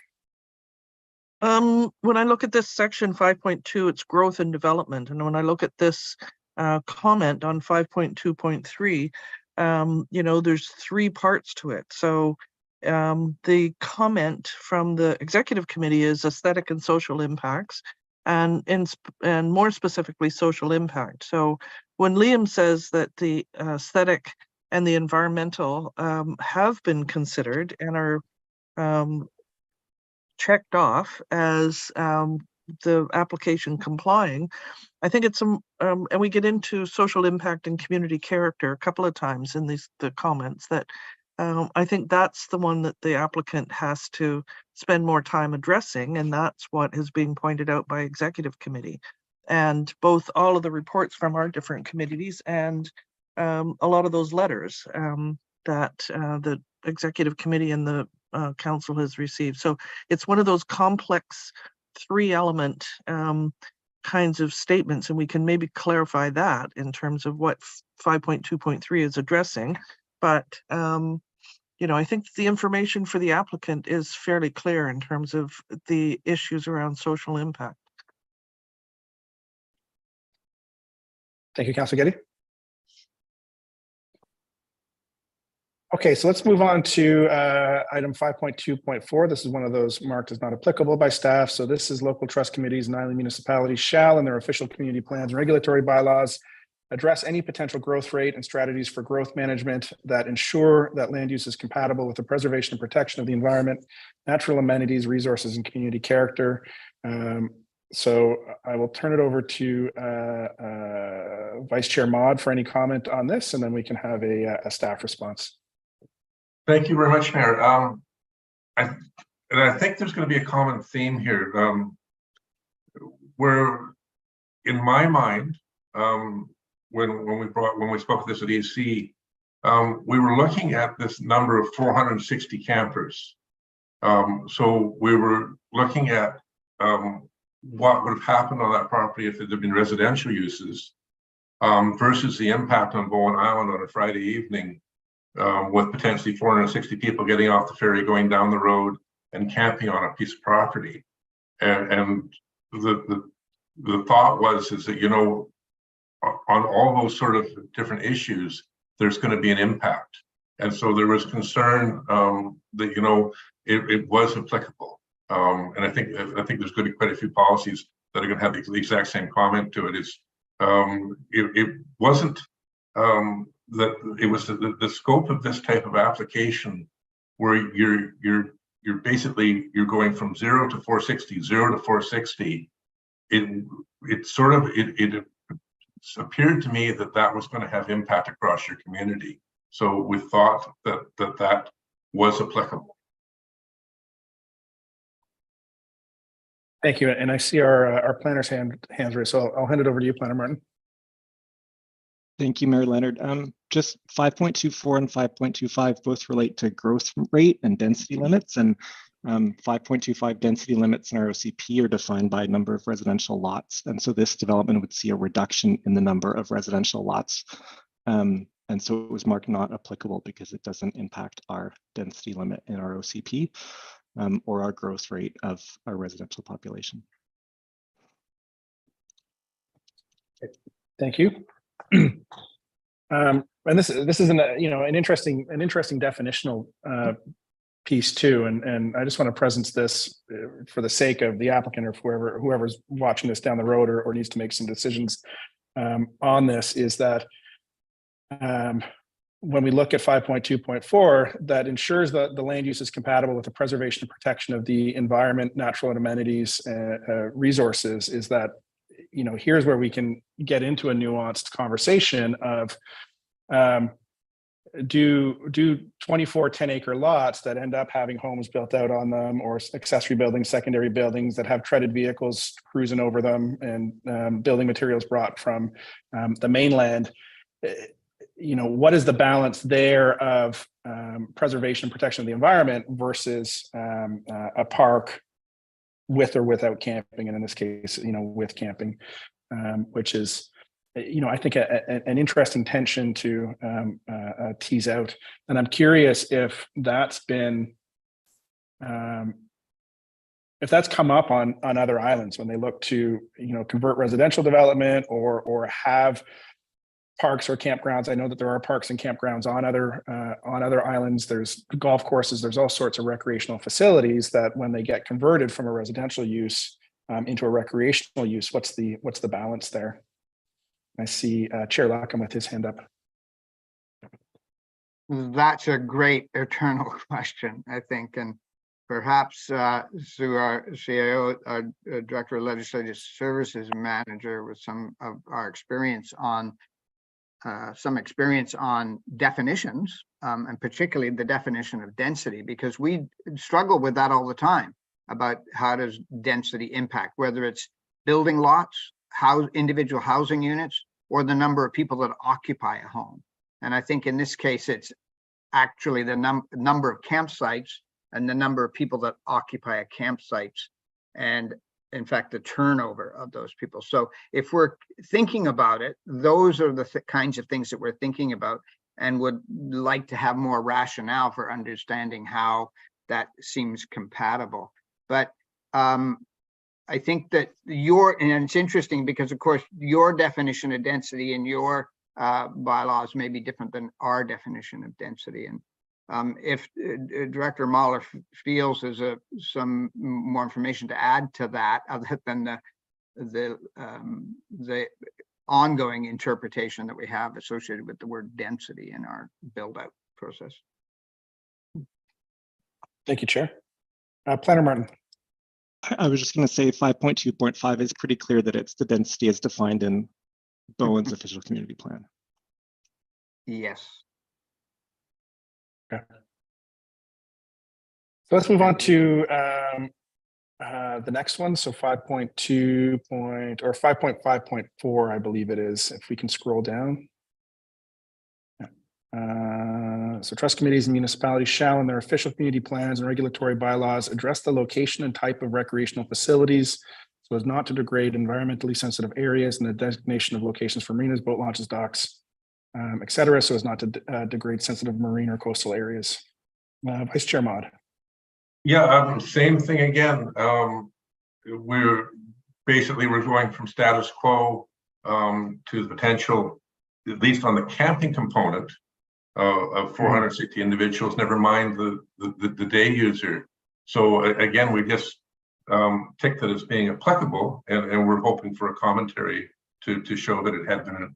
When I look at this section 5.2, it's growth and development. And when I look at this comment on 5.2.3, there's 3 parts to it. So the comment from the executive committee is aesthetic and social impacts, and more specifically social impact. So when Liam says that the aesthetic and the environmental have been considered and are checked off as the application complying, I think it's and we get into social impact and community character a couple of times in the comments, that I think that's the one that the applicant has to spend more time addressing, and that's what is being pointed out by executive committee, and both all of the reports from our different committees and a lot of those letters that the executive committee and the council has received. So it's one of those complex 3-element kinds of statements, and we can maybe clarify that in terms of what 5.2.3 is addressing. But I think the information for the applicant is fairly clear in terms of the issues around social impact. Thank you, Councillor Getty. Okay, so let's move on to item 5.2.4. This is one of those marked as not applicable by staff. So this is local trust committees and island municipalities shall, in their official community plans and regulatory bylaws, address any potential growth rate and strategies for growth management that ensure that land use is compatible with the preservation and protection of the environment, natural amenities, resources, and community character. So I will turn it over to Vice Chair Maud for any comment on this, and then we can have a staff response. Thank you very much, Mayor. I think there's going to be a common theme here, where, in my mind, when we spoke of this at EC, we were looking at this number of 460 campers. So we were looking at what would have happened on that property if it had been residential uses, versus the impact on Bowen Island on a Friday evening, with potentially 460 people getting off the ferry, going down the road and camping on a piece of property. And the thought was that, on all those sort of different issues, there's going to be an impact. And so there was concern that, it was applicable. And I think there's going to be quite a few policies that are going to have the exact same comment to it. It wasn't that it was the scope of this type of application where you're going from 0 to 460, 0 to 460. It appeared to me that was going to have impact across your community. So we thought that was applicable. Thank you. And I see our planner's hands raised, so I'll hand it over to you, Planner Martin. Thank you, Mayor Leonard. Just 5.24 and 5.25 both relate to growth rate and density limits, and 5.25 density limits in our OCP are defined by number of residential lots. And so this development would see a reduction in the number of residential lots. And so it was marked not applicable because it doesn't impact our density limit in our OCP or our growth rate of our residential population. Thank you. And this is an interesting definitional piece too, and I just want to presence this for the sake of the applicant or whoever's watching this down the road or needs to make some decisions on this, is that when we look at 5.2.4, that ensures that the land use is compatible with the preservation and protection of the environment, natural and amenities, resources, is that, here's where we can get into a nuanced conversation of do 24 10-acre lots that end up having homes built out on them, or accessory buildings, secondary buildings that have treaded vehicles cruising over them, and building materials brought from the mainland. What is the balance there of preservation and protection of the environment versus a park with or without camping, and in this case, with camping, which is, I think an interesting tension to tease out. And I'm curious if that's been, if that's come up on other islands when they look to, convert residential development or have parks or campgrounds. I know that there are parks and campgrounds on other islands. There's golf courses. There's all sorts of recreational facilities that, when they get converted from a residential use into a recreational use, what's the balance there? I see Chair Lockham with his hand up. That's a great eternal question, I think, and perhaps through our CIO, our Director of Legislative Services Manager, with some of our experience on definitions, and particularly the definition of density, because we struggle with that all the time about how does density impact, whether it's building lots, individual housing units, or the number of people that occupy a home. And I think in this case, it's actually the number of campsites and the number of people that occupy a campsite, and in fact, the turnover of those people. So if we're thinking about it, those are the kinds of things that we're thinking about, and would like to have more rationale for understanding how that seems compatible. But I think that and it's interesting because, of course, your definition of density and your bylaws may be different than our definition of density. And if Director Mahler feels there's some more information to add to that, other than the ongoing interpretation that we have associated with the word density in our build-out process. Thank you, Chair. Planner Martin. I was just going to say 5.2.5 is pretty clear that it's the density as defined in Bowen's official community plan. Yes. Okay. So let's move on to the next one. So 5.2 or 5.5.4, I believe it is, if we can scroll down. So trust committees and municipalities shall, in their official community plans and regulatory bylaws, address the location and type of recreational facilities so as not to degrade environmentally sensitive areas, and the designation of locations for marinas, boat launches, docks, et cetera, so as not to degrade sensitive marine or coastal areas. Vice Chair Maude. Yeah, same thing again. We're going from status quo to the potential, at least on the camping component, of 460 individuals, never mind the day user. So again, we just tick that as being applicable, and we're hoping for a commentary to show that it had been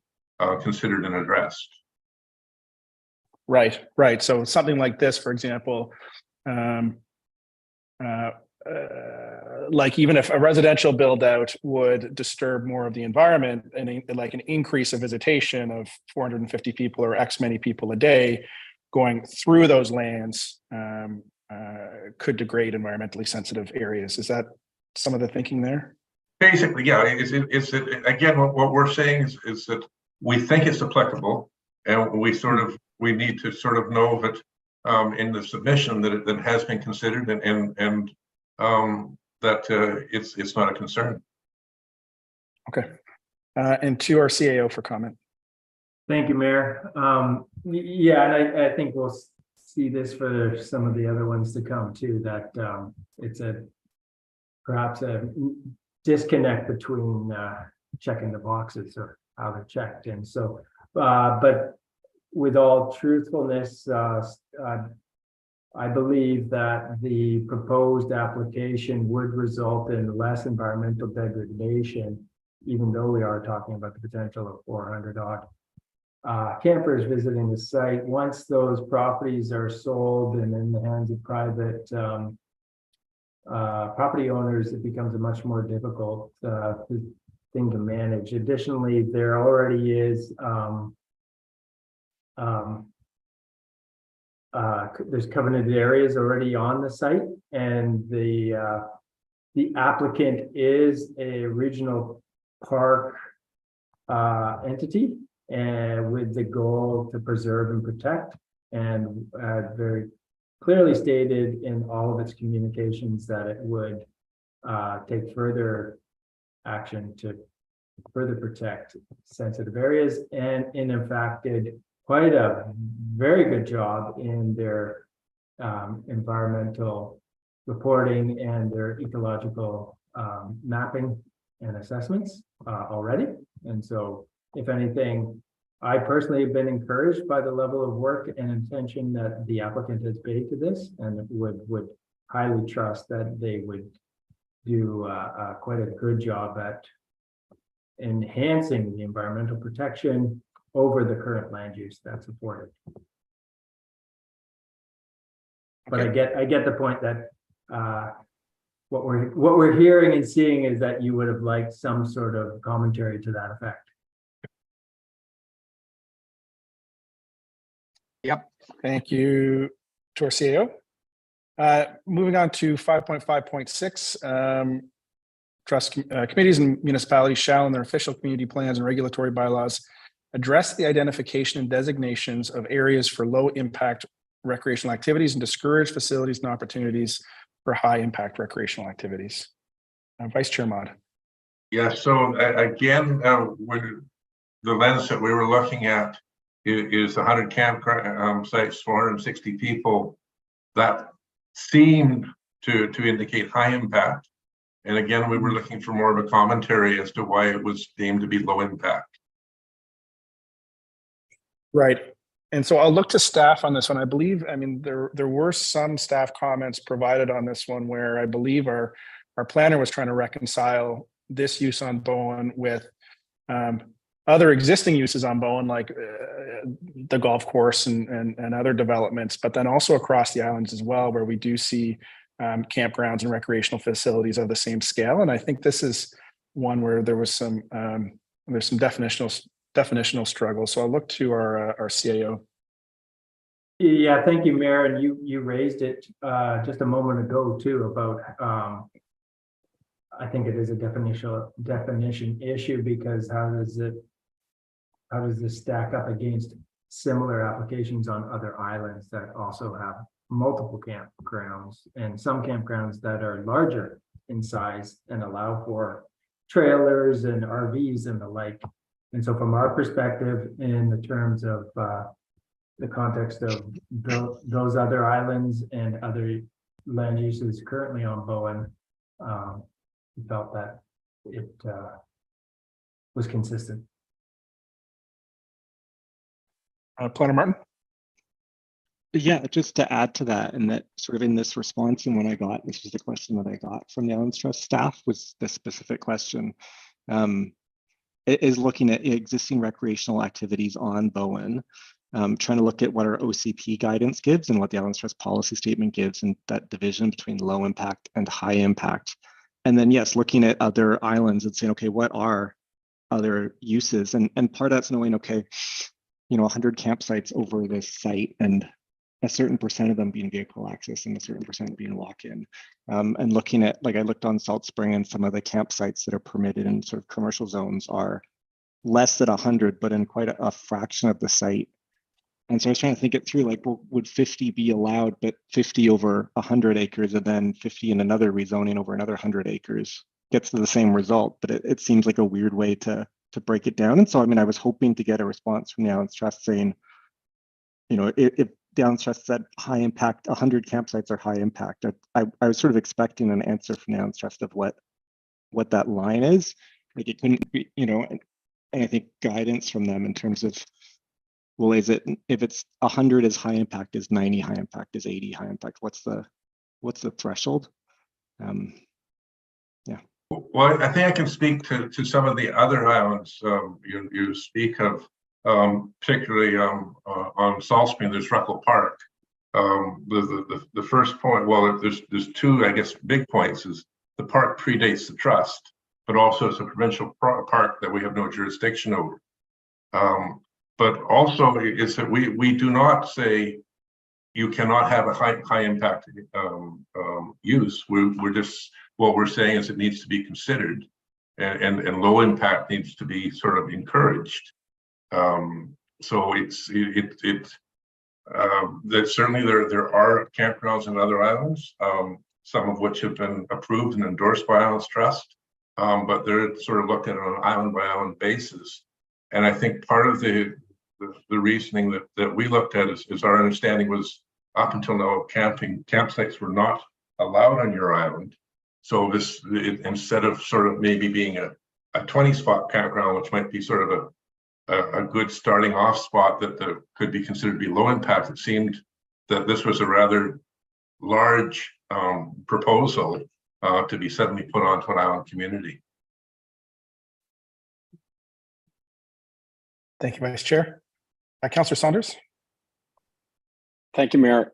considered and addressed. Right. So something like this, for example, like even if a residential build out would disturb more of the environment, and like an increase of visitation of 450 people or X many people a day going through those lands could degrade environmentally sensitive areas. Is that some of the thinking there? Basically, yeah. It's again, what we're saying is that we think it's applicable, and we need to sort of know that in the submission that it has been considered, and that it's not a concern. Okay. And to our CAO for comment. Thank you, Mayor. Yeah, and I think we'll see this for some of the other ones to come too, that it's perhaps a disconnect between checking the boxes or how they're checked. And so, but with all truthfulness, I believe that the proposed application would result in less environmental degradation, even though we are talking about the potential of 400 odd campers visiting the site. Once those properties are sold and in the hands of private property owners, it becomes a much more difficult thing to manage. Additionally, there already is there's covenanted areas already on the site, and the applicant is a regional park entity, and with the goal to preserve and protect, and very clearly stated in all of its communications that it would take further action to further protect sensitive areas, and in fact did quite a very good job in their environmental reporting and their ecological mapping and assessments already. And so if anything, I personally have been encouraged by the level of work and intention that the applicant has paid to this, and would highly trust that they would do quite a good job at enhancing the environmental protection over the current land use that's afforded. But I get the point that what we're hearing and seeing is that you would have liked some sort of commentary to that effect. Yep. Thank you, Torcio. Moving on to 5.5.6, trust committees and municipalities shall, in their official community plans and regulatory bylaws, address the identification and designations of areas for low impact recreational activities and discourage facilities and opportunities for high impact recreational activities. Vice Chair Mod. Yeah, so again, the lens that we were looking at is 100 camp sites, 460 people. That seemed to indicate high impact. And again, we were looking for more of a commentary as to why it was deemed to be low impact. Right. And so I'll look to staff on this one. I believe, I mean, there were some staff comments provided on this one where I believe our planner was trying to reconcile this use on Bowen with other existing uses on Bowen, like the golf course and other developments, but then also across the islands as well, where we do see campgrounds and recreational facilities of the same scale. And I think this is one where there was some there's some definitional struggle. So I'll look to our CAO. Yeah, thank you, Mayor. And you raised it just a moment ago too about I think it is a definition issue, because how does this stack up against similar applications on other islands that also have multiple campgrounds, and some campgrounds that are larger in size and allow for trailers and RVs and the like. And so from our perspective, in the terms of the context of those other islands and other land uses currently on Bowen, we felt that it was consistent. Planner Martin. Yeah, just to add to that, and that sort of in this response, and when I got, this was the question that I got from the Islands Trust staff, was this specific question. It is looking at existing recreational activities on Bowen, trying to look at what our OCP guidance gives and what the Islands Trust policy statement gives, and that division between low impact and high impact. And then, yes, looking at other islands and saying, okay, what are other uses? And part of that's knowing, okay, 100 campsites over this site, and a certain percent of them being vehicle access and a certain percent being walk-in. And looking at, like, I looked on Salt Spring, and some of the campsites that are permitted in sort of commercial zones are less than 100, but in quite a fraction of the site. And so I was trying to think it through, like, well, would 50 be allowed, but 50 over 100 acres, and then 50 in another rezoning over another 100 acres gets to the same result. But it seems like a weird way to break it down. And so, I mean, I was hoping to get a response from the Islands Trust saying, if the Islands Trust said high impact, 100 campsites are high impact, I was sort of expecting an answer from the Islands Trust of what that line is. Like, it couldn't be, and I think guidance from them in terms of, well, is it, if it's 100 is high impact, is 90 high impact, is 80 high impact? What's the threshold? Yeah. Well, I think I can speak to some of the other islands you speak of, particularly on Salt Spring. There's Ruckle Park. The first point, well, there's two, I guess, big points. Is the park predates the trust, but also it's a provincial park that we have no jurisdiction over. But also is that we do not say you cannot have a high impact use. We're just, what we're saying is it needs to be considered, and low impact needs to be sort of encouraged. So that certainly there are campgrounds in other islands, some of which have been approved and endorsed by Islands Trust, but they're sort of looked at on an island by island basis. And I think part of the reasoning that we looked at is our understanding was up until now campsites were not allowed on your island. So instead of sort of maybe being a 20 spot campground, which might be sort of a good starting off spot that could be considered to be low impact, it seemed that this was a rather large proposal to be suddenly put onto an island community. Thank you, Vice Chair. Councillor Saunders. Thank you, Mayor.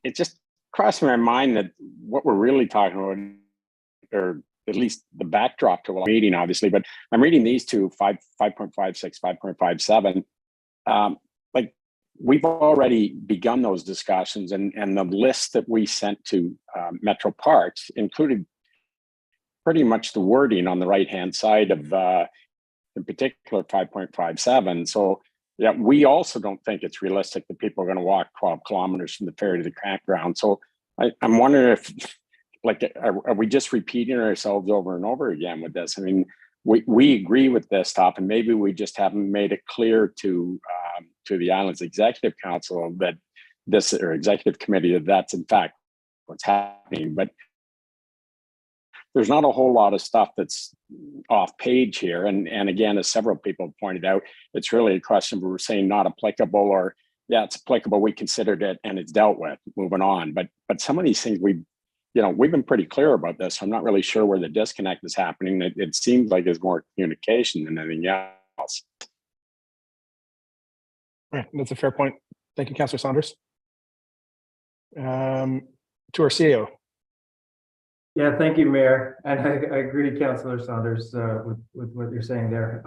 It just crossed my mind that what we're really talking about, or at least the backdrop to what I'm reading, obviously, but I'm reading these two, 5.56, 5.57. Like, we've already begun those discussions, and the list that we sent to Metro Parks included pretty much the wording on the right-hand side of, in particular, 5.57. So, yeah, we also don't think it's realistic that people are going to walk 12 kilometers from the ferry to the campground. So I'm wondering if, like, are we just repeating ourselves over and over again with this? I mean, we agree with this stuff, and maybe we just haven't made it clear to the Islands Executive Council that this, or Executive Committee, that that's in fact what's happening. But there's not a whole lot of stuff that's off page here. And again, as several people pointed out, it's really a question where we're saying not applicable, or yeah, it's applicable, we considered it and it's dealt with, moving on. But some of these things we've been pretty clear about this. I'm not really sure where the disconnect is happening. It seems like there's more communication than anything else. Right, that's a fair point. Thank you, Councillor Saunders. To our CEO. Yeah, thank you, Mayor. And I agree, Councillor Saunders, with what you're saying there.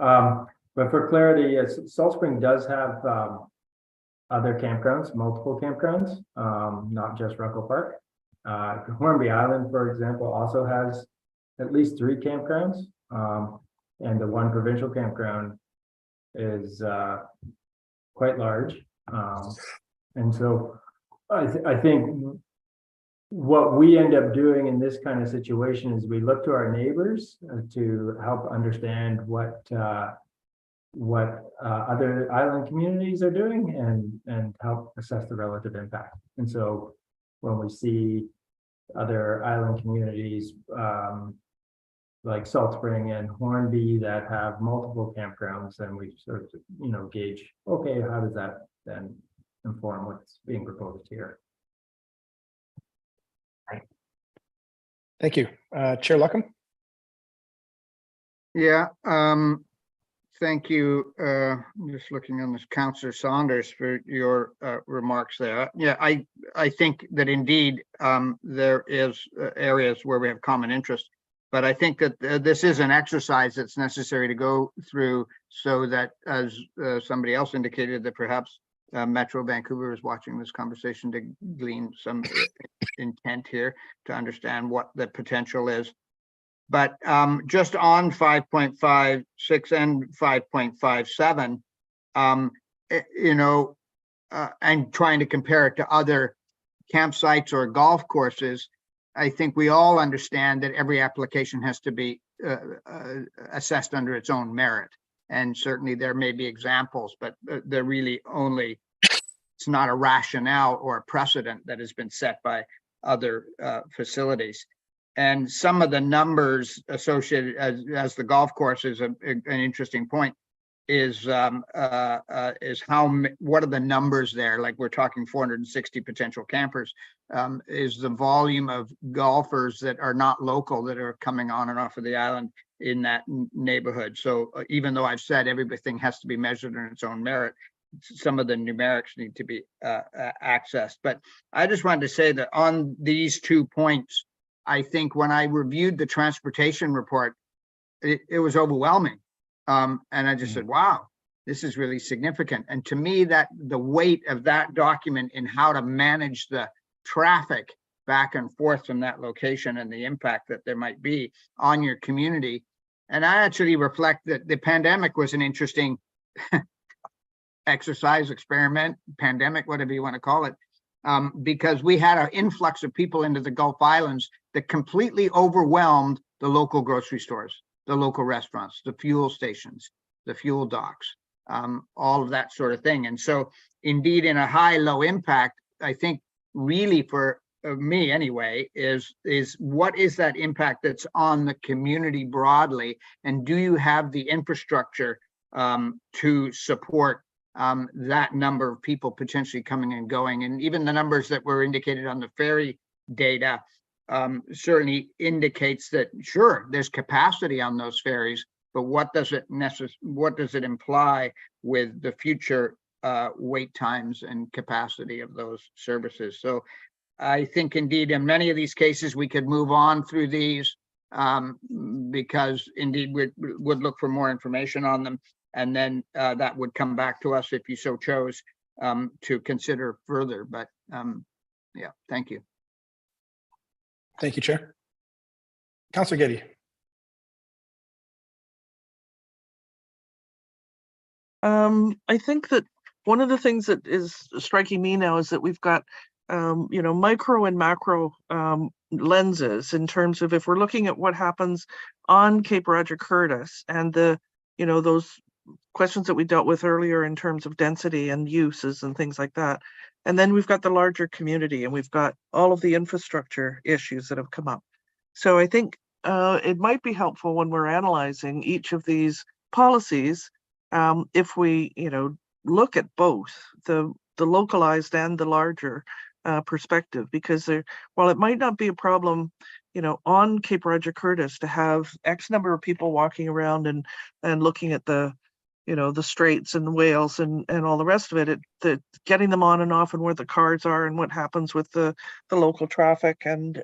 But for clarity, Salt Spring does have other campgrounds, multiple campgrounds, not just Ruckle Park. Hornby Island, for example, also has at least 3 campgrounds, and the one provincial campground is quite large. And so I think what we end up doing in this kind of situation is we look to our neighbors to help understand what other island communities are doing, and help assess the relative impact. And so when we see other island communities like Salt Spring and Hornby that have multiple campgrounds, then we sort of gauge, okay, how does that then inform what's being proposed here? Right. Thank you. Chair Luckham. Yeah, thank you. I'm just looking on this, Councillor Saunders, for your remarks there. Yeah, I think that indeed there is areas where we have common interest, but I think that this is an exercise that's necessary to go through, so that, as somebody else indicated, that perhaps Metro Vancouver is watching this conversation to glean some intent here to understand what the potential is. But just on 5.56 and 5.57, and trying to compare it to other campsites or golf courses, I think we all understand that every application has to be assessed under its own merit. And certainly there may be examples, but they're really only, it's not a rationale or a precedent that has been set by other facilities. And some of the numbers associated, as the golf course is an interesting point, is what are the numbers there? Like, we're talking 460 potential campers. Is the volume of golfers that are not local that are coming on and off of the island in that neighborhood? So even though I've said everything has to be measured on its own merit, some of the numerics need to be accessed. But I just wanted to say that on these 2 points, I think when I reviewed the transportation report, it was overwhelming. And I just said, wow, this is really significant. And to me, that the weight of that document in how to manage the traffic back and forth from that location and the impact that there might be on your community. And I actually reflect that the pandemic was an interesting exercise, experiment, pandemic, whatever you want to call it, because we had an influx of people into the Gulf Islands that completely overwhelmed the local grocery stores, the local restaurants, the fuel stations, the fuel docks, all of that sort of thing. And so indeed, in a high, low impact, I think really for me anyway, is what is that impact that's on the community broadly? And do you have the infrastructure to support that number of people potentially coming and going? And even the numbers that were indicated on the ferry data certainly indicates that, sure, there's capacity on those ferries, but what does it imply with the future wait times and capacity of those services? So I think indeed in many of these cases we could move on through these because indeed we would look for more information on them, and then that would come back to us if you so chose to consider further. But yeah, thank you. Thank you, Chair. Councillor Getty. I think that one of the things that is striking me now is that we've got micro and macro lenses in terms of if we're looking at what happens on Cape Roger Curtis and those questions that we dealt with earlier in terms of density and uses and things like that. And then we've got the larger community and we've got all of the infrastructure issues that have come up. So I think it might be helpful when we're analyzing each of these policies if we, look at both the localized and the larger perspective, because while it might not be a problem, on Cape Roger Curtis to have X number of people walking around and looking at the straits and the whales and all the rest of it, getting them on and off and where the cars are and what happens with the local traffic and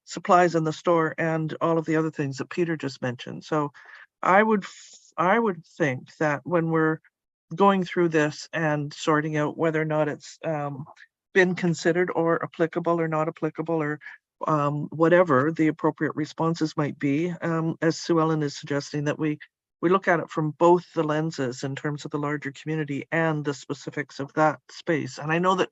supplies in the store and all of the other things that Peter just mentioned. So I would think that when we're going through this and sorting out whether or not it's been considered or applicable or not applicable or whatever the appropriate responses might be, as Sue Ellen is suggesting, that we look at it from both the lenses in terms of the larger community and the specifics of that space. And I know that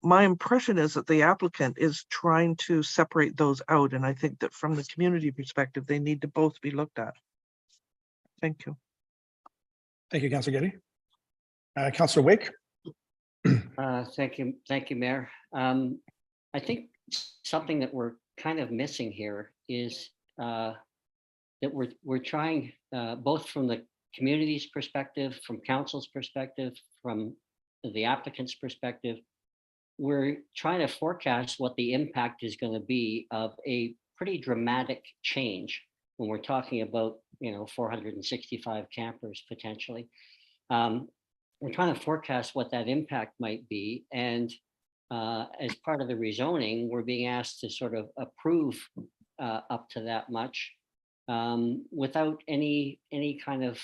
my impression is that the applicant is trying to separate those out. And I think that from the community perspective, they need to both be looked at. Thank you. Thank you, Councillor Getty. Councillor Wake. Thank you, Mayor. I think something that we're kind of missing here is that we're trying both from the community's perspective, from council's perspective, from the applicant's perspective, we're trying to forecast what the impact is going to be of a pretty dramatic change when we're talking about 465 campers potentially. We're trying to forecast what that impact might be, and as part of the rezoning, we're being asked to sort of approve up to that much without any kind of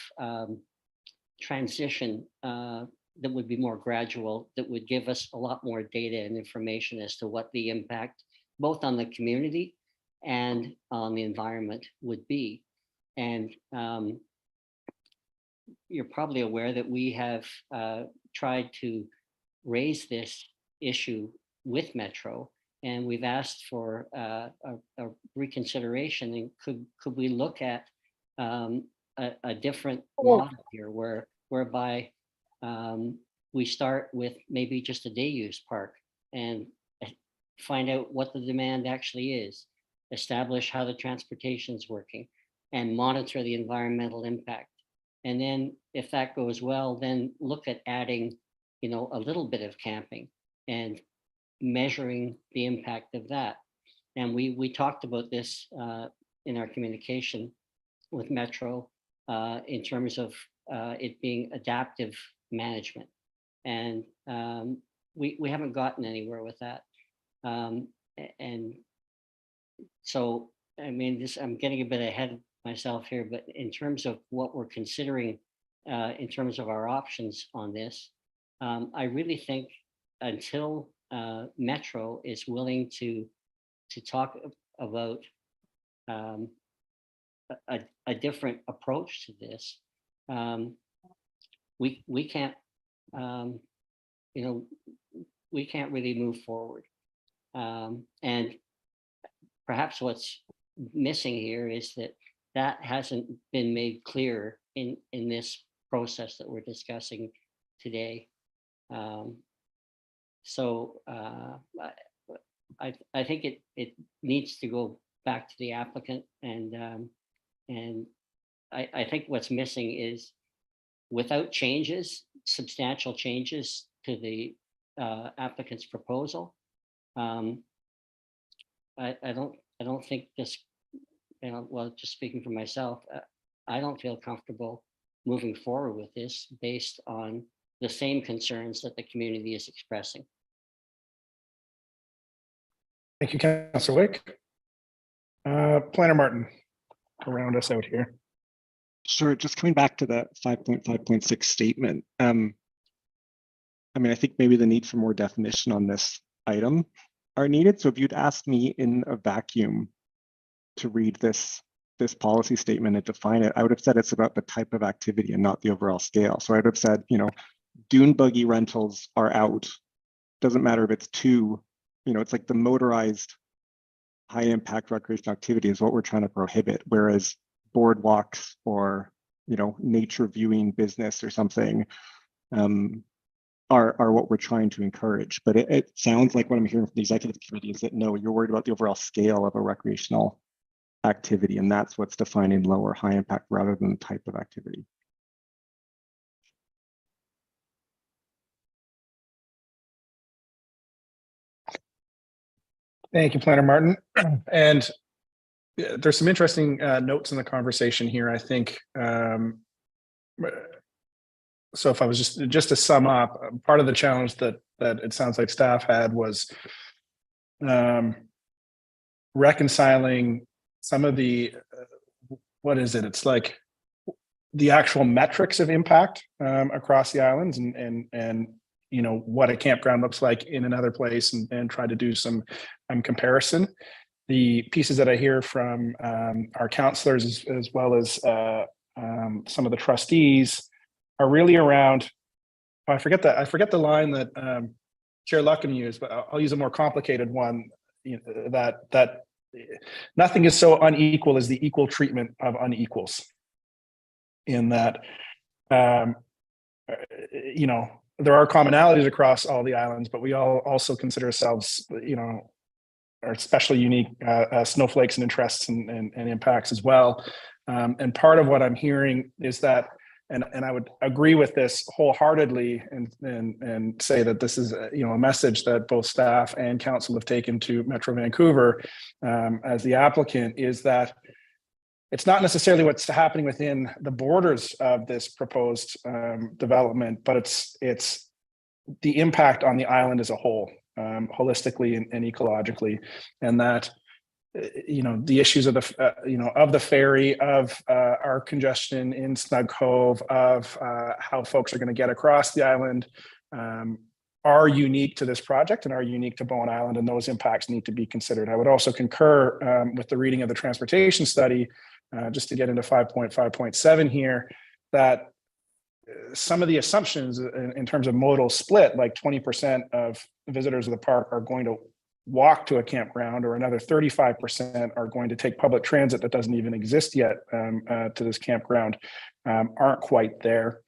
transition that would be more gradual, that would give us a lot more data and information as to what the impact both on the community and on the environment would be. And you're probably aware that we have tried to raise this issue with Metro, and we've asked for a reconsideration. And could we look at a different model here, whereby we start with maybe just a day use park and find out what the demand actually is, establish how the transportation is working, and monitor the environmental impact. And then if that goes well, then look at adding, a little bit of camping and measuring the impact of that. And we talked about this in our communication with Metro in terms of it being adaptive management. And we haven't gotten anywhere with that. And so, I mean, I'm getting a bit ahead of myself here, but in terms of what we're considering in terms of our options on this. I really think until Metro is willing to talk about a different approach to this, we can't, you know, we can't really move forward. And perhaps what's missing here is that hasn't been made clear in this process that we're discussing today. So I think it needs to go back to the applicant, and I think what's missing is, without changes, substantial changes to the applicant's proposal, I don't think this, you know, well, just speaking for myself, I don't feel comfortable moving forward with this based on the same concerns that the community is expressing. Thank you, Councillor Wick. Planner Martin, to round us out here. Sure. Just coming back to the 5.5.6 statement. I mean, I think maybe the need for more definition on this item are needed. So if you'd asked me in a vacuum to read this policy statement and define it, I would have said it's about the type of activity and not the overall scale. So I would have said, you know, dune buggy rentals are out. Doesn't matter if it's two, you know, it's like the motorized high impact recreational activity is what we're trying to prohibit. Whereas boardwalks or, you know, nature viewing business or something are what we're trying to encourage. But it sounds like what I'm hearing from the executive committee is that no, you're worried about the overall scale of a recreational activity, and that's what's defining low or high impact rather than the type of activity. Thank you, Planner Martin. And there's some interesting notes in the conversation here, I think. So if I was just to sum up, part of the challenge that it sounds like staff had was reconciling some of the, what is it? It's like the actual metrics of impact across the islands and you know, what a campground looks like in another place and try to do some comparison. The pieces that I hear from our councillors as well as some of the trustees are really around, I forget the line that Chair Luckham used, but I'll use a more complicated one, you know, that nothing is so unequal as the equal treatment of unequals. In that, you know, there are commonalities across all the islands, but we all also consider ourselves, you know, our especially unique snowflakes and interests and impacts as well. And part of what I'm hearing is that, and I would agree with this wholeheartedly and say that this is, you know, a message that both staff and council have taken to Metro Vancouver as the applicant, is that it's not necessarily what's happening within the borders of this proposed development, but it's the impact on the island as a whole, holistically and ecologically, and that, you know, the issues of the you know, of the ferry, of our congestion in Snug Cove, of how folks are going to get across the island, are unique to this project and are unique to Bowen Island, and those impacts need to be considered. I would also concur with the reading of the transportation study, just to get into 5.5.7 here, that some of the assumptions in terms of modal split, like 20% of visitors of the park are going to walk to a campground, or another 35% are going to take public transit that doesn't even exist yet to this campground, aren't quite there.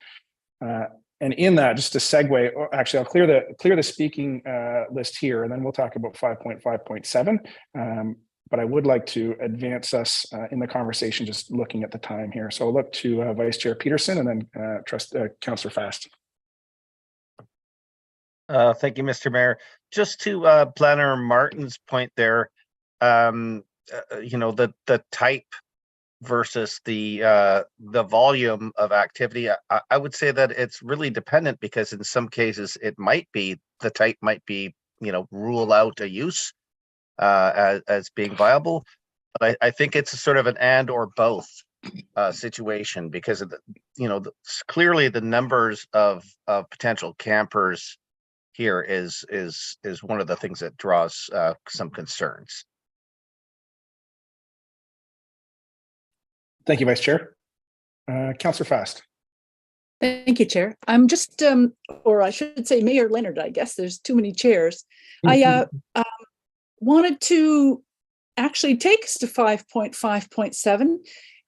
And in that, just to segue, actually, I'll clear the speaking list here, and then we'll talk about 5.5.7. But I would like to advance us in the conversation, just looking at the time here. So I'll look to Vice Chair Peterson and then Councillor Fast. Thank you, Mr. Mayor. Just to Planner Martin's point there, you know, the type versus the volume of activity, I would say that it's really dependent, because in some cases it might be, the type might be, you know, rule out a use as being viable. But I think it's a sort of an and or both. situation because of the, clearly the numbers of potential campers here is one of the things that draws some concerns. Thank you, Vice Chair. Councillor Fast. Thank you, Chair. I'm just, or I should say Mayor Leonard, I guess there's too many chairs. I wanted to actually take us to 5.5.7.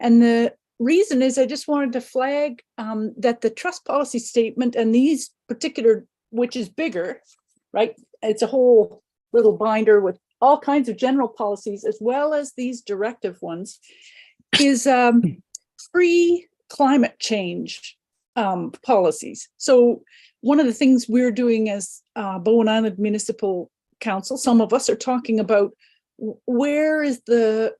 And the reason is I just wanted to flag that the trust policy statement and these particular, which is bigger, right? It's a whole little binder with all kinds of general policies as well as these directive ones, is pre-climate change policies. So one of the things we're doing as Bowen Island Municipal Council, some of us are talking about where is the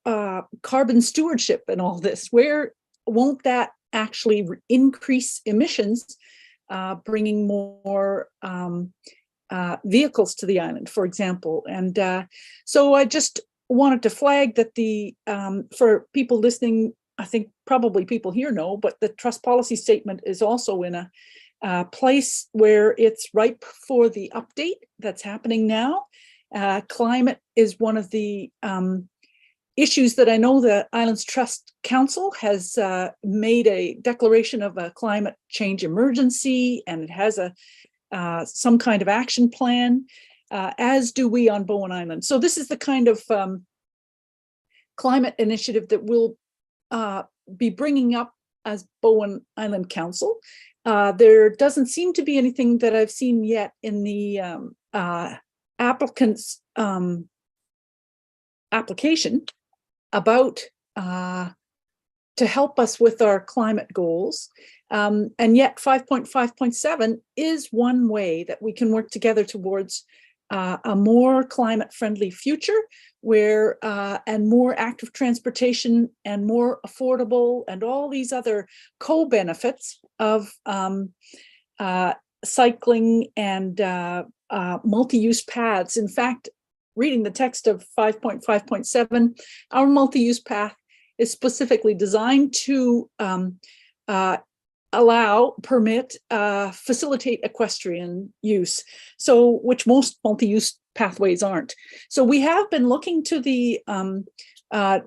carbon stewardship in all this? Where won't that actually increase emissions, bringing more vehicles to the island, for example? And so I just wanted to flag that the for people listening, I think probably people here know, but the trust policy statement is also in a place where it's ripe for the update that's happening now. Climate is one of the issues that I know the Islands Trust Council has made a declaration of a climate change emergency, and it has a some kind of action plan, as do we on Bowen Island. So this is the kind of climate initiative that we'll be bringing up as Bowen Island Council. There doesn't seem to be anything that I've seen yet in the applicant's application about to help us with our climate goals. And yet 5.5.7 is one way that we can work together towards a more climate friendly future where and more active transportation and more affordable and all these other co-benefits of cycling and multi-use paths. In fact, reading the text of 5.5.7, our multi-use path is specifically designed to permit, facilitate equestrian use, so which most multi-use pathways aren't. So we have been looking to the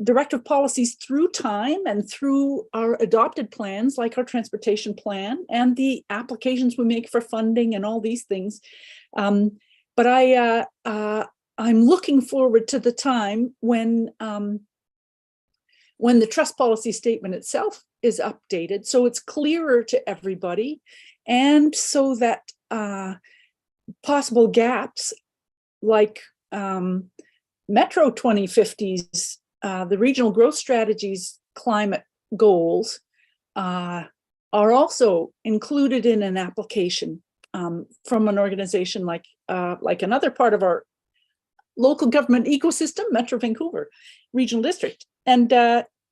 directive policies through time and through our adopted plans, like our transportation plan and the applications we make for funding and all these things. But I'm looking forward to the time when the trust policy statement itself is updated, so it's clearer to everybody, and so that possible gaps like Metro 2050's, the regional growth strategies climate goals are also included in an application from an organization like another part of our local government ecosystem, Metro Vancouver Regional District. And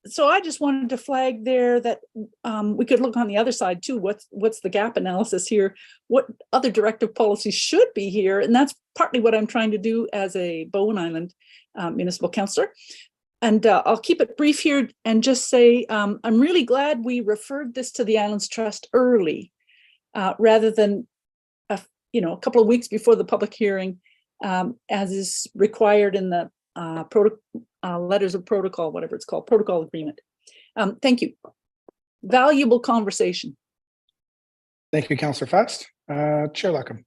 so I just wanted to flag there that we could look on the other side too. What's the gap analysis here? What other directive policies should be here? And that's partly what I'm trying to do as a Bowen Island municipal councillor. And I'll keep it brief here and just say I'm really glad we referred this to the Islands Trust early, rather than a couple of weeks before the public hearing, as is required in the letters of protocol, whatever it's called, protocol agreement. Thank you. Valuable conversation. Thank you, Councillor Fast. Chair Luckham.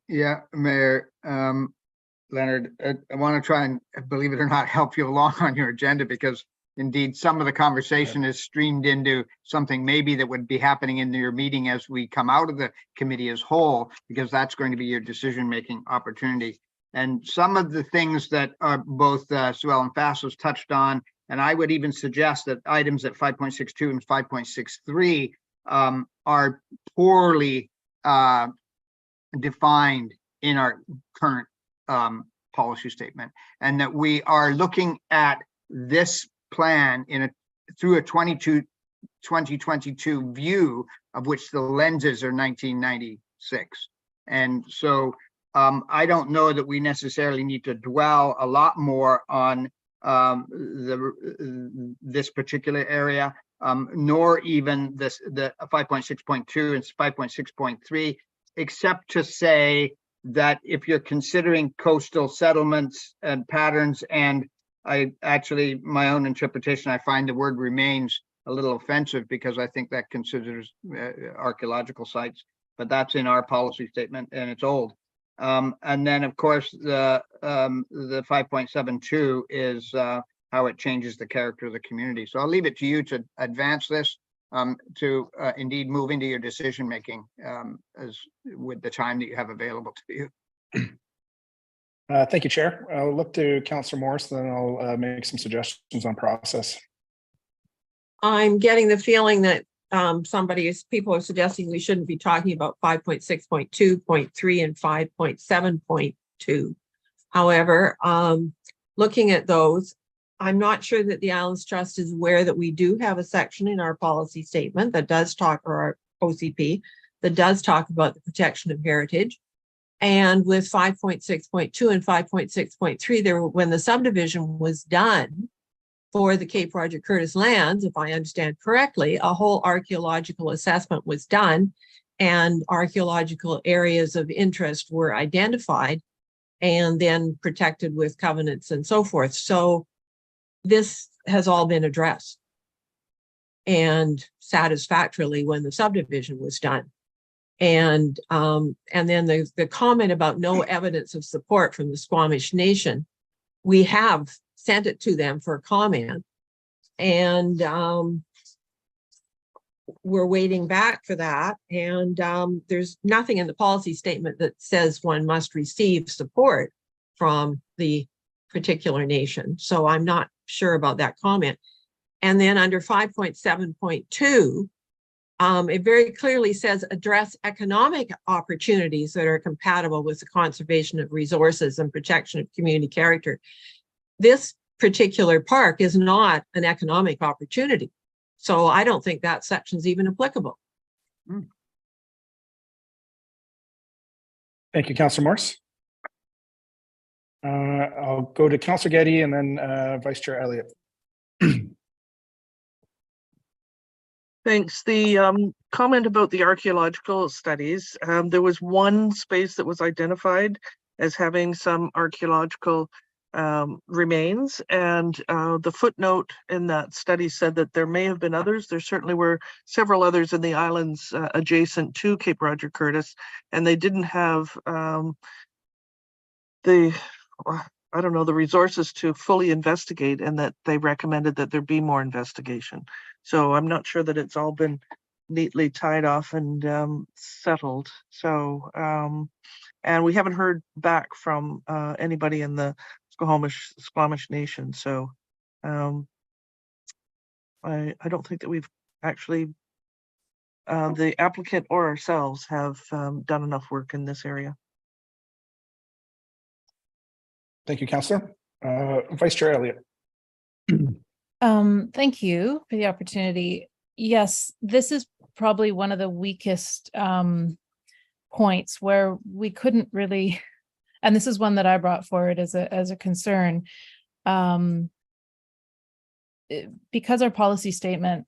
Yeah, Mayor Leonard, I want to try and, believe it or not, help you along on your agenda, because indeed some of the conversation is streamed into something maybe that would be happening in your meeting as we come out of the committee as whole, because that's going to be your decision-making opportunity. And some of the things that are both Sue Ellen Fast was touched on, and I would even suggest that items at 5.62 and 5.63 are poorly defined in our current policy statement, and that we are looking at this plan through a 2022 view, of which the lenses are 1996. And so I don't know that we necessarily need to dwell a lot more on this particular area, nor even the 5.6.2 and 5.6.3, except to say that if you're considering coastal settlements and patterns, and my own interpretation, I find the word remains a little offensive because I think that considers archaeological sites, but that's in our policy statement and it's old. And then of course the 5.72 is how it changes the character of the community. So I'll leave it to you to advance this to indeed move into your decision making as with the time that you have available to you. Thank you, Chair. I'll look to Councillor Morris, then I'll make some suggestions on process. I'm getting the feeling that people are suggesting we shouldn't be talking about 5.6.2.3 and 5.7.2. However, looking at those, I'm not sure that the Islands Trust is aware that we do have a section in our policy statement that does talk, or our OCP, that does talk about the protection of heritage. And with 5.6.2 and 5.6.3, when the subdivision was done for the Cape Roger Curtis lands, if I understand correctly, a whole archaeological assessment was done and archaeological areas of interest were identified and then protected with covenants and so forth. So this has all been addressed and satisfactorily when the subdivision was done. And then the comment about no evidence of support from the Squamish Nation, we have sent it to them for comment, and we're waiting back for that. And there's nothing in the policy statement that says one must receive support from the particular nation. So I'm not sure about that comment. And then under 5.7.2, it very clearly says address economic opportunities that are compatible with the conservation of resources and protection of community character. This particular park is not an economic opportunity. So I don't think that section is even applicable. Thank you, Councillor Morris. I'll go to Councillor Getty and then Vice Chair Elliott. Thanks. The comment about the archaeological studies, there was one space that was identified as having some archaeological remains, and the footnote in that study said that there may have been others. There certainly were several others in the islands adjacent to Cape Roger Curtis, and they didn't have the resources to fully investigate, and that they recommended that there be more investigation. So I'm not sure that it's all been neatly tied off and settled. So, and we haven't heard back from anybody in the Squamish Nation. So I don't think that we've actually, the applicant or ourselves have done enough work in this area. Thank you, Councillor. Vice Chair Elliott. Thank you for the opportunity. Yes, this is probably one of the weakest points where we couldn't really, and this is one that I brought forward as a concern, because our policy statement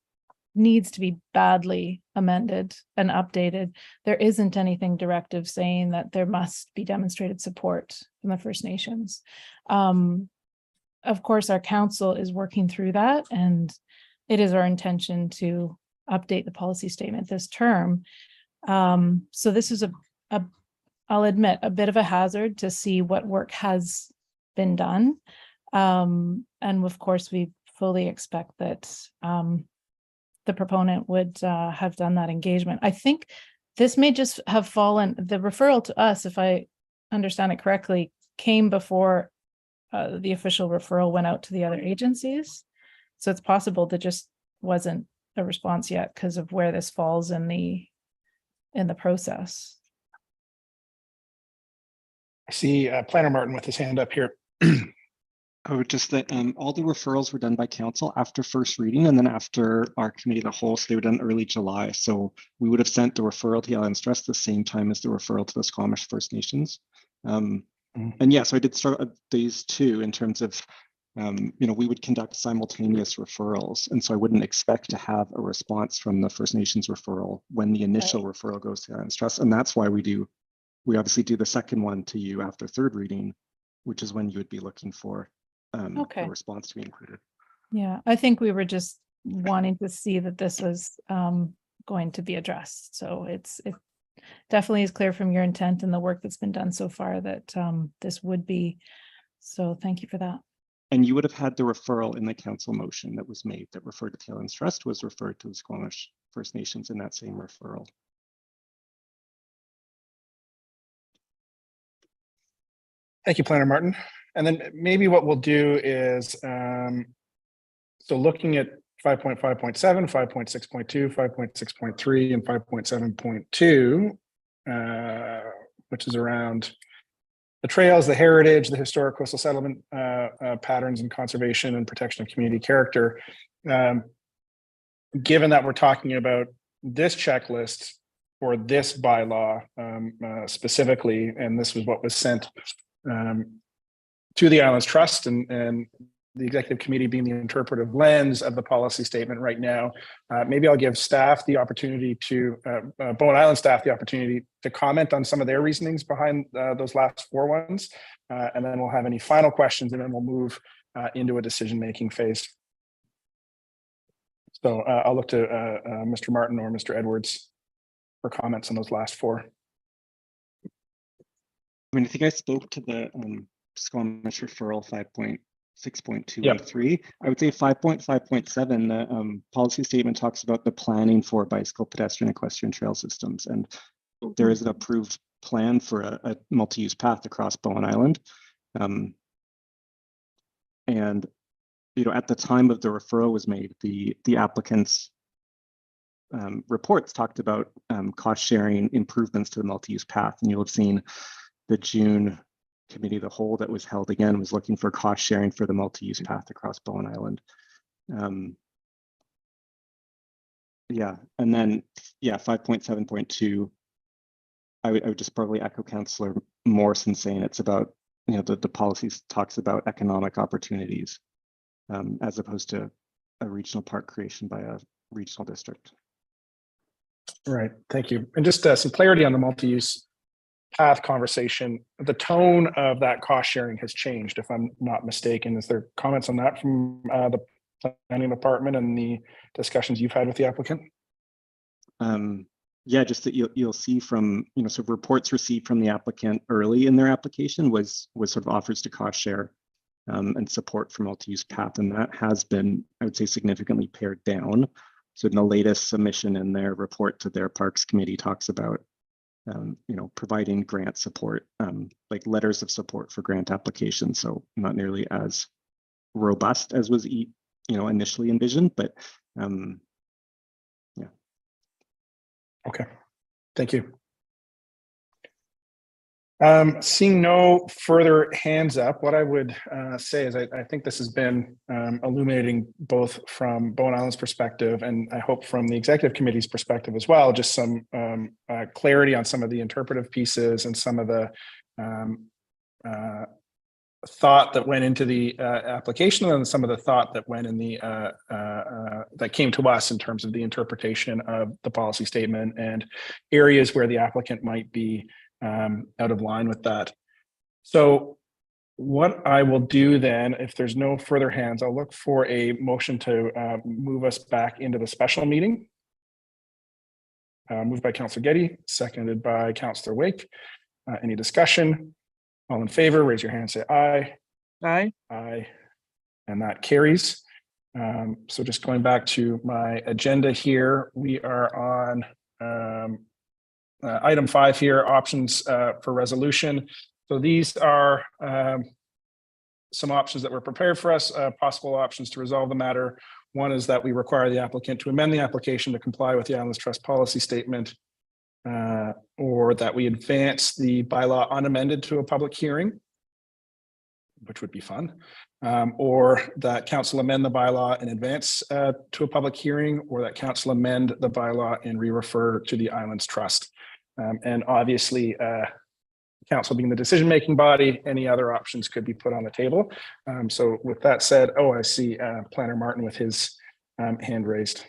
needs to be badly amended and updated. There isn't anything directive saying that there must be demonstrated support from the First Nations. Of course, our council is working through that, and it is our intention to update the policy statement this term. So this is I'll admit, a bit of a hazard to see what work has been done. And of course, we fully expect that the proponent would have done that engagement. I think this may just have fallen, the referral to us, if I understand it correctly, came before the official referral went out to the other agencies. So it's possible there just wasn't a response yet because of where this falls in the process. I see Planner Martin with his hand up here. Oh, just that all the referrals were done by council after first reading and then after our committee of the whole, so they were done early July. So we would have sent the referral to the Islands Trust the same time as the referral to the Squamish First Nations. And yeah, so I did start these two in terms of we would conduct simultaneous referrals. And so I wouldn't expect to have a response from the First Nations referral when the initial referral goes to Islands Trust. And that's why we obviously do the second one to you after third reading, which is when you would be looking for a response to be included. Yeah, I think we were just wanting to see that this was going to be addressed. So it definitely is clear from your intent and the work that's been done so far that this would be. So thank you for that. And you would have had the referral in the council motion that was made that referred to the Islands Trust was referred to the Squamish First Nations in that same referral. Thank you, Planner Martin. And then maybe what we'll do is, so looking at 5.5.7, 5.6.2, 5.6.3, and 5.7.2, which is around the trails, the heritage, the historic coastal settlement patterns and conservation and protection of community character. Given that we're talking about this checklist for this bylaw specifically, and this was what was sent to the Islands Trust and the executive committee being the interpretive lens of the policy statement right now, maybe I'll give staff the opportunity to, Bowen Island staff the opportunity to comment on some of their reasonings behind those last four ones. And then we'll have any final questions and then we'll move into a decision-making phase. So I'll look to Mr. Martin or Mr. Edwards for comments on those last four. I mean, I think I spoke to the Squamish referral 5.6.2 and 3. I would say 5.5.7, the policy statement talks about the planning for bicycle, pedestrian, equestrian trail systems. And there is an approved plan for a multi-use path across Bowen Island. And, at the time of the referral was made, the applicant's reports talked about cost sharing improvements to the multi-use path. And you'll have seen the June committee, the whole that was held again was looking for cost sharing for the multi-use path across Bowen Island. And then 5.7.2, I would just probably echo Councillor Morrison saying it's about, the policy talks about economic opportunities as opposed to a regional park creation by a regional district. Right, thank you. And just some clarity on the multi-use path conversation. The tone of that cost sharing has changed, if I'm not mistaken. Is there comments on that from the planning department and the discussions you've had with the applicant? Just that you'll see from, sort of reports received from the applicant early in their application was sort of offers to cost share and support for multi-use path. And that has been, I would say, significantly pared down. So in the latest submission in their report to their Parks Committee talks about providing grant support, like letters of support for grant applications. So not nearly as robust as was initially envisioned, but Okay, thank you. Seeing no further hands up, what I would say is I think this has been illuminating both from Bowen Island's perspective and I hope from the executive committee's perspective as well, just some clarity on some of the interpretive pieces and some of the thought that went into the application and some of the thought that went in the that came to us in terms of the interpretation of the policy statement and areas where the applicant might be out of line with that. So what I will do then, if there's no further hands, I'll look for a motion to move us back into the special meeting. Moved by Councillor Getty, seconded by Councillor Wake. Any discussion? All in favor, raise your hand and say aye. Aye. Aye. And that carries. So just going back to my agenda here, we are on item 5 here, options for resolution. So these are some options that were prepared for us, possible options to resolve the matter. One is that we require the applicant to amend the application to comply with the Islands Trust policy statement, or that we advance the bylaw unamended to a public hearing, which would be fun, or that council amend the bylaw in advance to a public hearing, or that council amend the bylaw and re-refer to the Islands Trust. And obviously, council being the decision-making body, any other options could be put on the table. So with that said, I see Planner Martin with his hand raised.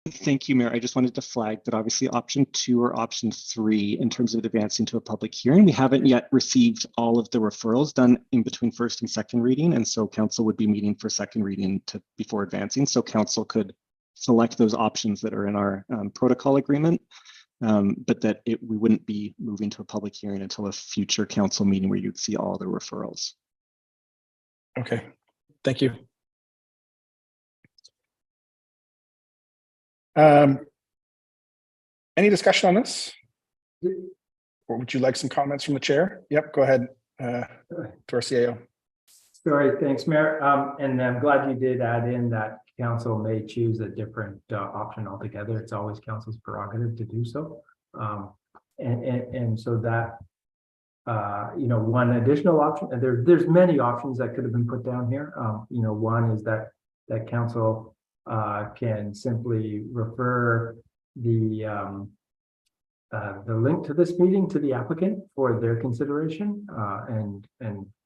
Thank you, Mayor. I just wanted to flag that obviously option 2 or option 3 in terms of advancing to a public hearing, we haven't yet received all of the referrals done in between first and second reading. And so council would be meeting for second reading before advancing. So council could select those options that are in our protocol agreement, but that we wouldn't be moving to a public hearing until a future council meeting where you'd see all the referrals. Okay, thank you. Any discussion on this? Or would you like some comments from the chair? Yep, go ahead, to our CAO. Sorry, thanks, Mayor. And I'm glad you did add in that council may choose a different option altogether. It's always council's prerogative to do so. And so that, one additional option, and there's many options that could have been put down here. One is that council can simply refer the link to this meeting to the applicant for their consideration, and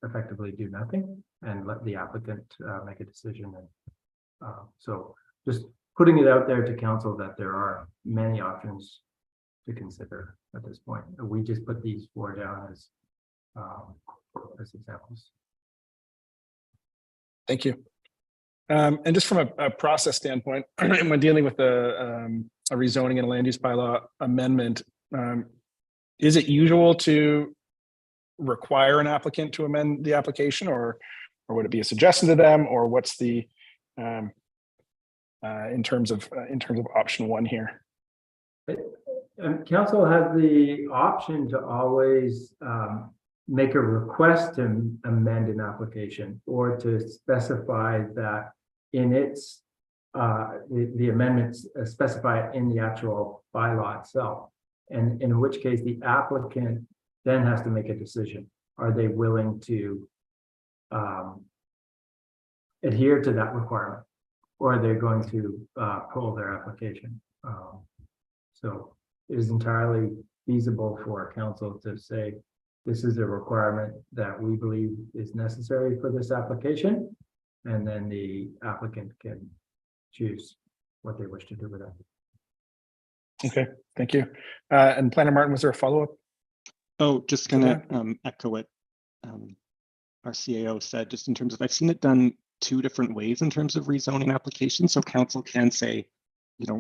effectively do nothing and let the applicant make a decision. And so just putting it out there to council that there are many options to consider at this point. We just put these 4 down as examples. Thank you. And just from a process standpoint, when dealing with a rezoning and a land use bylaw amendment, is it usual to require an applicant to amend the application, or would it be a suggestion to them, or what's the in terms of option 1 here? Council has the option to always make a request to amend an application, or to specify that in its the amendments specify in the actual bylaw itself, and in which case the applicant then has to make a decision. Are they willing to adhere to that requirement, or are they going to pull their application? So it is entirely feasible for council to say, this is a requirement that we believe is necessary for this application, and then the applicant can choose what they wish to do with that. Okay, thank you. And Planner Martin, was there a follow-up? Oh, just gonna echo what our CAO said, just in terms of, I've seen it done 2 different ways in terms of rezoning applications. So council can say,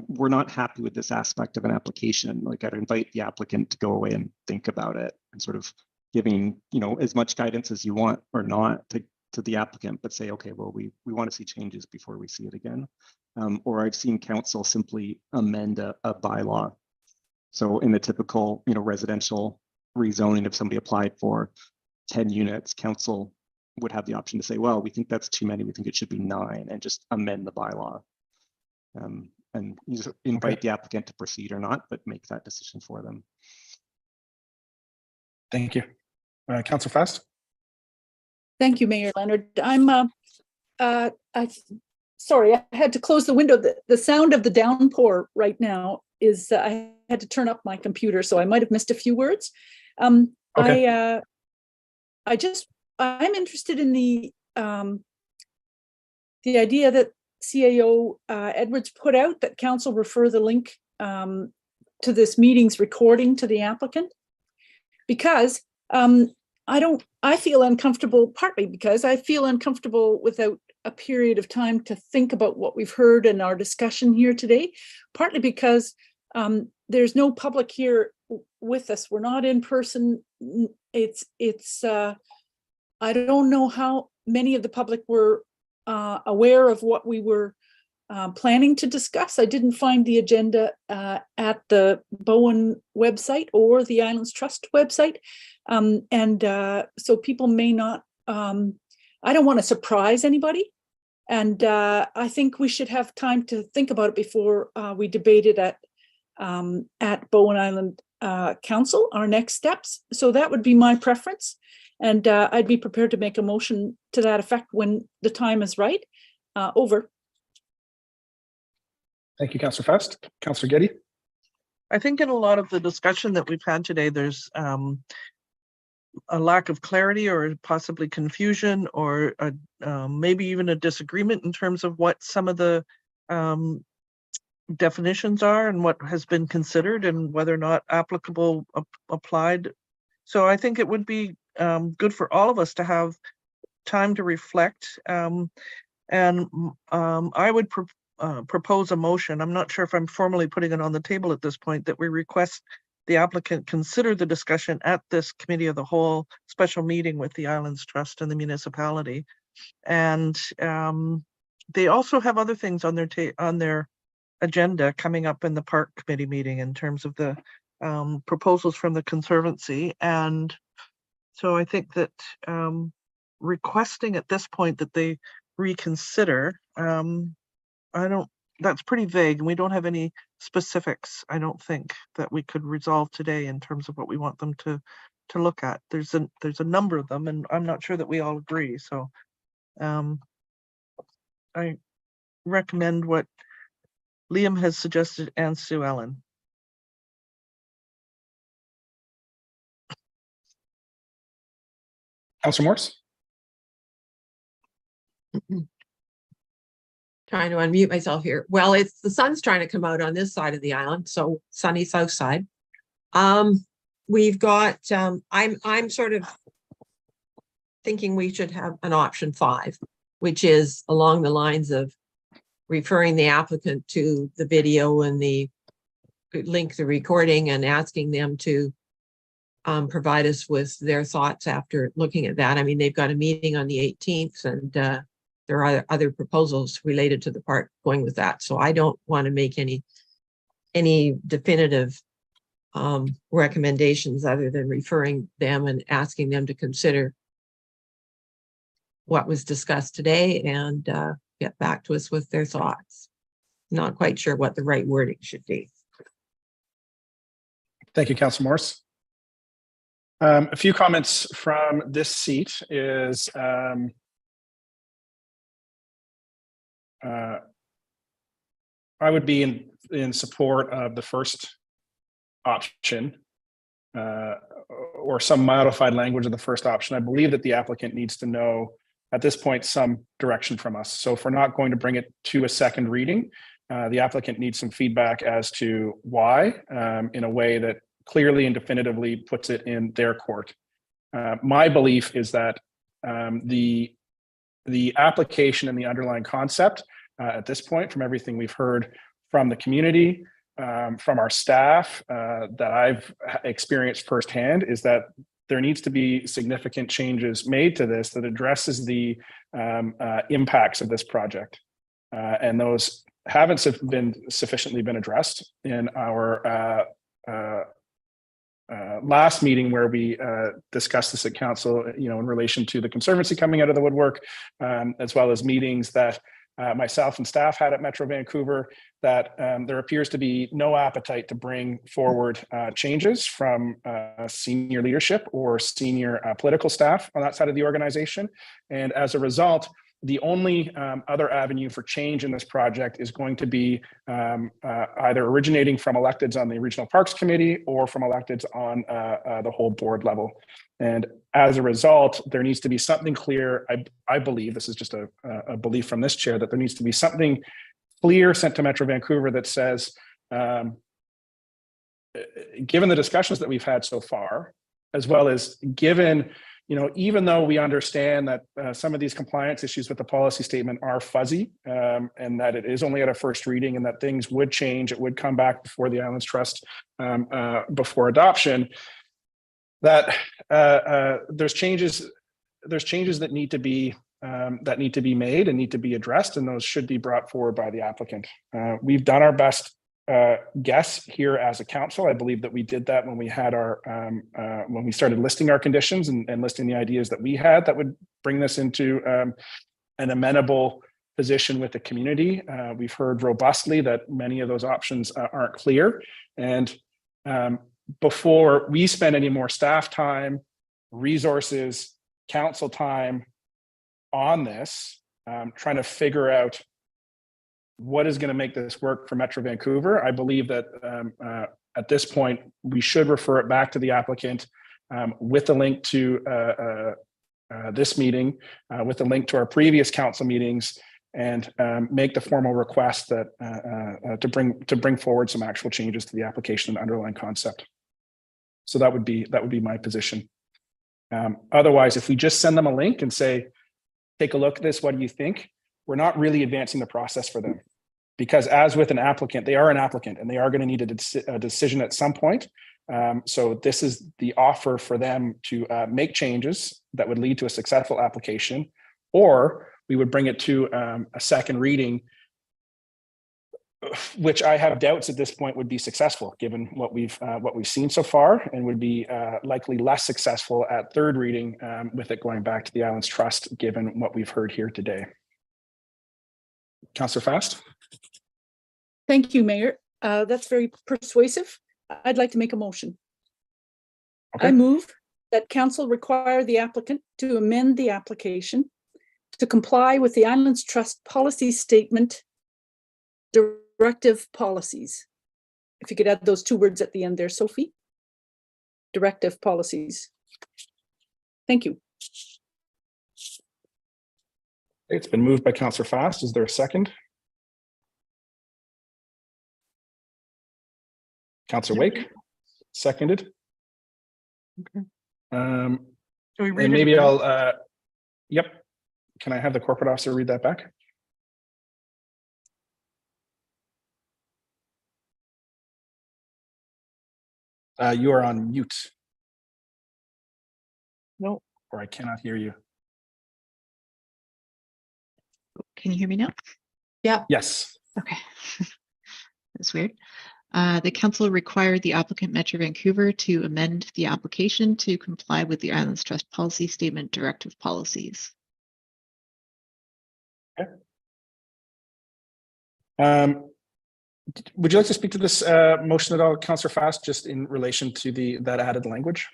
we're not happy with this aspect of an application. Like, I'd invite the applicant to go away and think about it, and sort of giving, as much guidance as you want or not to the applicant, but say, okay, well, we want to see changes before we see it again. Or I've seen council simply amend a bylaw. So in the typical, residential rezoning, if somebody applied for 10 units, council would have the option to say, well, we think that's too many, we think it should be 9, and just amend the bylaw. And you just invite the applicant to proceed or not, but make that decision for them. Thank you. Councillor Fast. Thank you, Mayor Leonard. I'm sorry, I had to close the window. The sound of the downpour right now is I had to turn up my computer, so I might have missed a few words. Okay. I'm interested in the idea that CAO Edwards put out, that council refer the link to this meeting's recording to the applicant, because I feel uncomfortable, partly because I feel uncomfortable without a period of time to think about what we've heard in our discussion here today, partly because there's no public here with us. We're not in person. I don't know how many of the public were aware of what we were planning to discuss. I didn't find the agenda at the Bowen website or the Islands Trust website. So people may not, I don't want to surprise anybody. And I think we should have time to think about it before we debate it at Bowen Island Council, our next steps. So that would be my preference. And I'd be prepared to make a motion to that effect when the time is right. Over. Thank you, Councillor Fast. Councillor Getty. I think in a lot of the discussion that we've had today, there's a lack of clarity or possibly confusion or maybe even a disagreement in terms of what some of the definitions are and what has been considered and whether or not applicable applied. So I think it would be good for all of us to have time to reflect. And I would propose a motion. I'm not sure if I'm formally putting it on the table at this point, that we request the applicant consider the discussion at this committee of the whole special meeting with the Islands Trust and the municipality. And they also have other things on their agenda coming up in the park committee meeting in terms of the proposals from the Conservancy. And so I think that requesting at this point that they reconsider, that's pretty vague, and we don't have any specifics, I don't think, that we could resolve today in terms of what we want them to look at. There's a number of them, and I'm not sure that we all agree. So I recommend what Liam has suggested and Sue Ellen. Councillor Morse? Trying to unmute myself here. Well, it's the sun's trying to come out on this side of the island, so sunny south side. We've got I'm sort of thinking we should have an option 5, which is along the lines of referring the applicant to the video and the link, the recording, and asking them to provide us with their thoughts after looking at that. I mean, they've got a meeting on the 18th, and there are other proposals related to the park going with that. So I don't want to make any definitive recommendations other than referring them and asking them to consider what was discussed today and get back to us with their thoughts. Not quite sure what the right wording should be. Thank you, Councillor Morse. A few comments from this seat is I would be in support of the first option or some modified language of the first option. I believe that the applicant needs to know at this point some direction from us. So if we're not going to bring it to a second reading, the applicant needs some feedback as to why in a way that clearly and definitively puts it in their court. My belief is that the application and the underlying concept at this point, from everything we've heard from the community, from our staff that I've experienced firsthand, is that there needs to be significant changes made to this that addresses the impacts of this project. And those haven't been sufficiently been addressed in our last meeting where we discussed this at council, in relation to the Conservancy coming out of the woodwork, as well as meetings that myself and staff had at Metro Vancouver, that there appears to be no appetite to bring forward changes from senior leadership or senior political staff on that side of the organization. And as a result, the only other avenue for change in this project is going to be either originating from electeds on the Regional Parks Committee or from electeds on the whole board level. And as a result, there needs to be something clear. I believe, this is just a belief from this chair, that there needs to be something clear sent to Metro Vancouver that says, given the discussions that we've had so far, as well as given, even though we understand that some of these compliance issues with the policy statement are fuzzy, and that it is only at a first reading and that things would change, it would come back before the Islands Trust before adoption, that there's changes that need to be made and need to be addressed, and those should be brought forward by the applicant. We've done our best guess here as a council. I believe that we did that when we had our when we started listing our conditions and listing the ideas that we had that would bring this into an amenable position with the community. We've heard robustly that many of those options aren't clear, and before we spend any more staff time, resources, council time on this, trying to figure out what is going to make this work for Metro Vancouver, I believe that at this point, we should refer it back to the applicant with a link to this meeting, with a link to our previous council meetings, and make the formal request that to bring forward some actual changes to the application and underlying concept. So that would be my position. Otherwise, if we just send them a link and say, take a look at this, what do you think? We're not really advancing the process for them, because as with an applicant, they are an applicant and they are going to need a decision at some point. So this is the offer for them to make changes that would lead to a successful application, or we would bring it to a second reading, which I have doubts at this point would be successful given what we've seen so far, and would be likely less successful at third reading with it going back to the Islands Trust, given what we've heard here today. Councillor Fast. Thank you, Mayor. That's very persuasive. I'd like to make a motion. Okay. I move that council require the applicant to amend the application to comply with the Islands Trust policy statement directive policies. If you could add those 2 words at the end there, Sophie. Directive policies. Thank you. It's been moved by Councillor Fast. Is there a second? Councillor Wake, seconded. Okay. And Can we read it maybe again? I'll, yep. Can I have the corporate officer read that back? You are on mute. No. Or I cannot hear you. Can you hear me now? Yeah. Yes. Okay. That's weird. The council required the applicant Metro Vancouver to amend the application to comply with the Islands Trust policy statement directive policies. Okay. Would you like to speak to this motion at all, Councillor Fast, just in relation to that added language?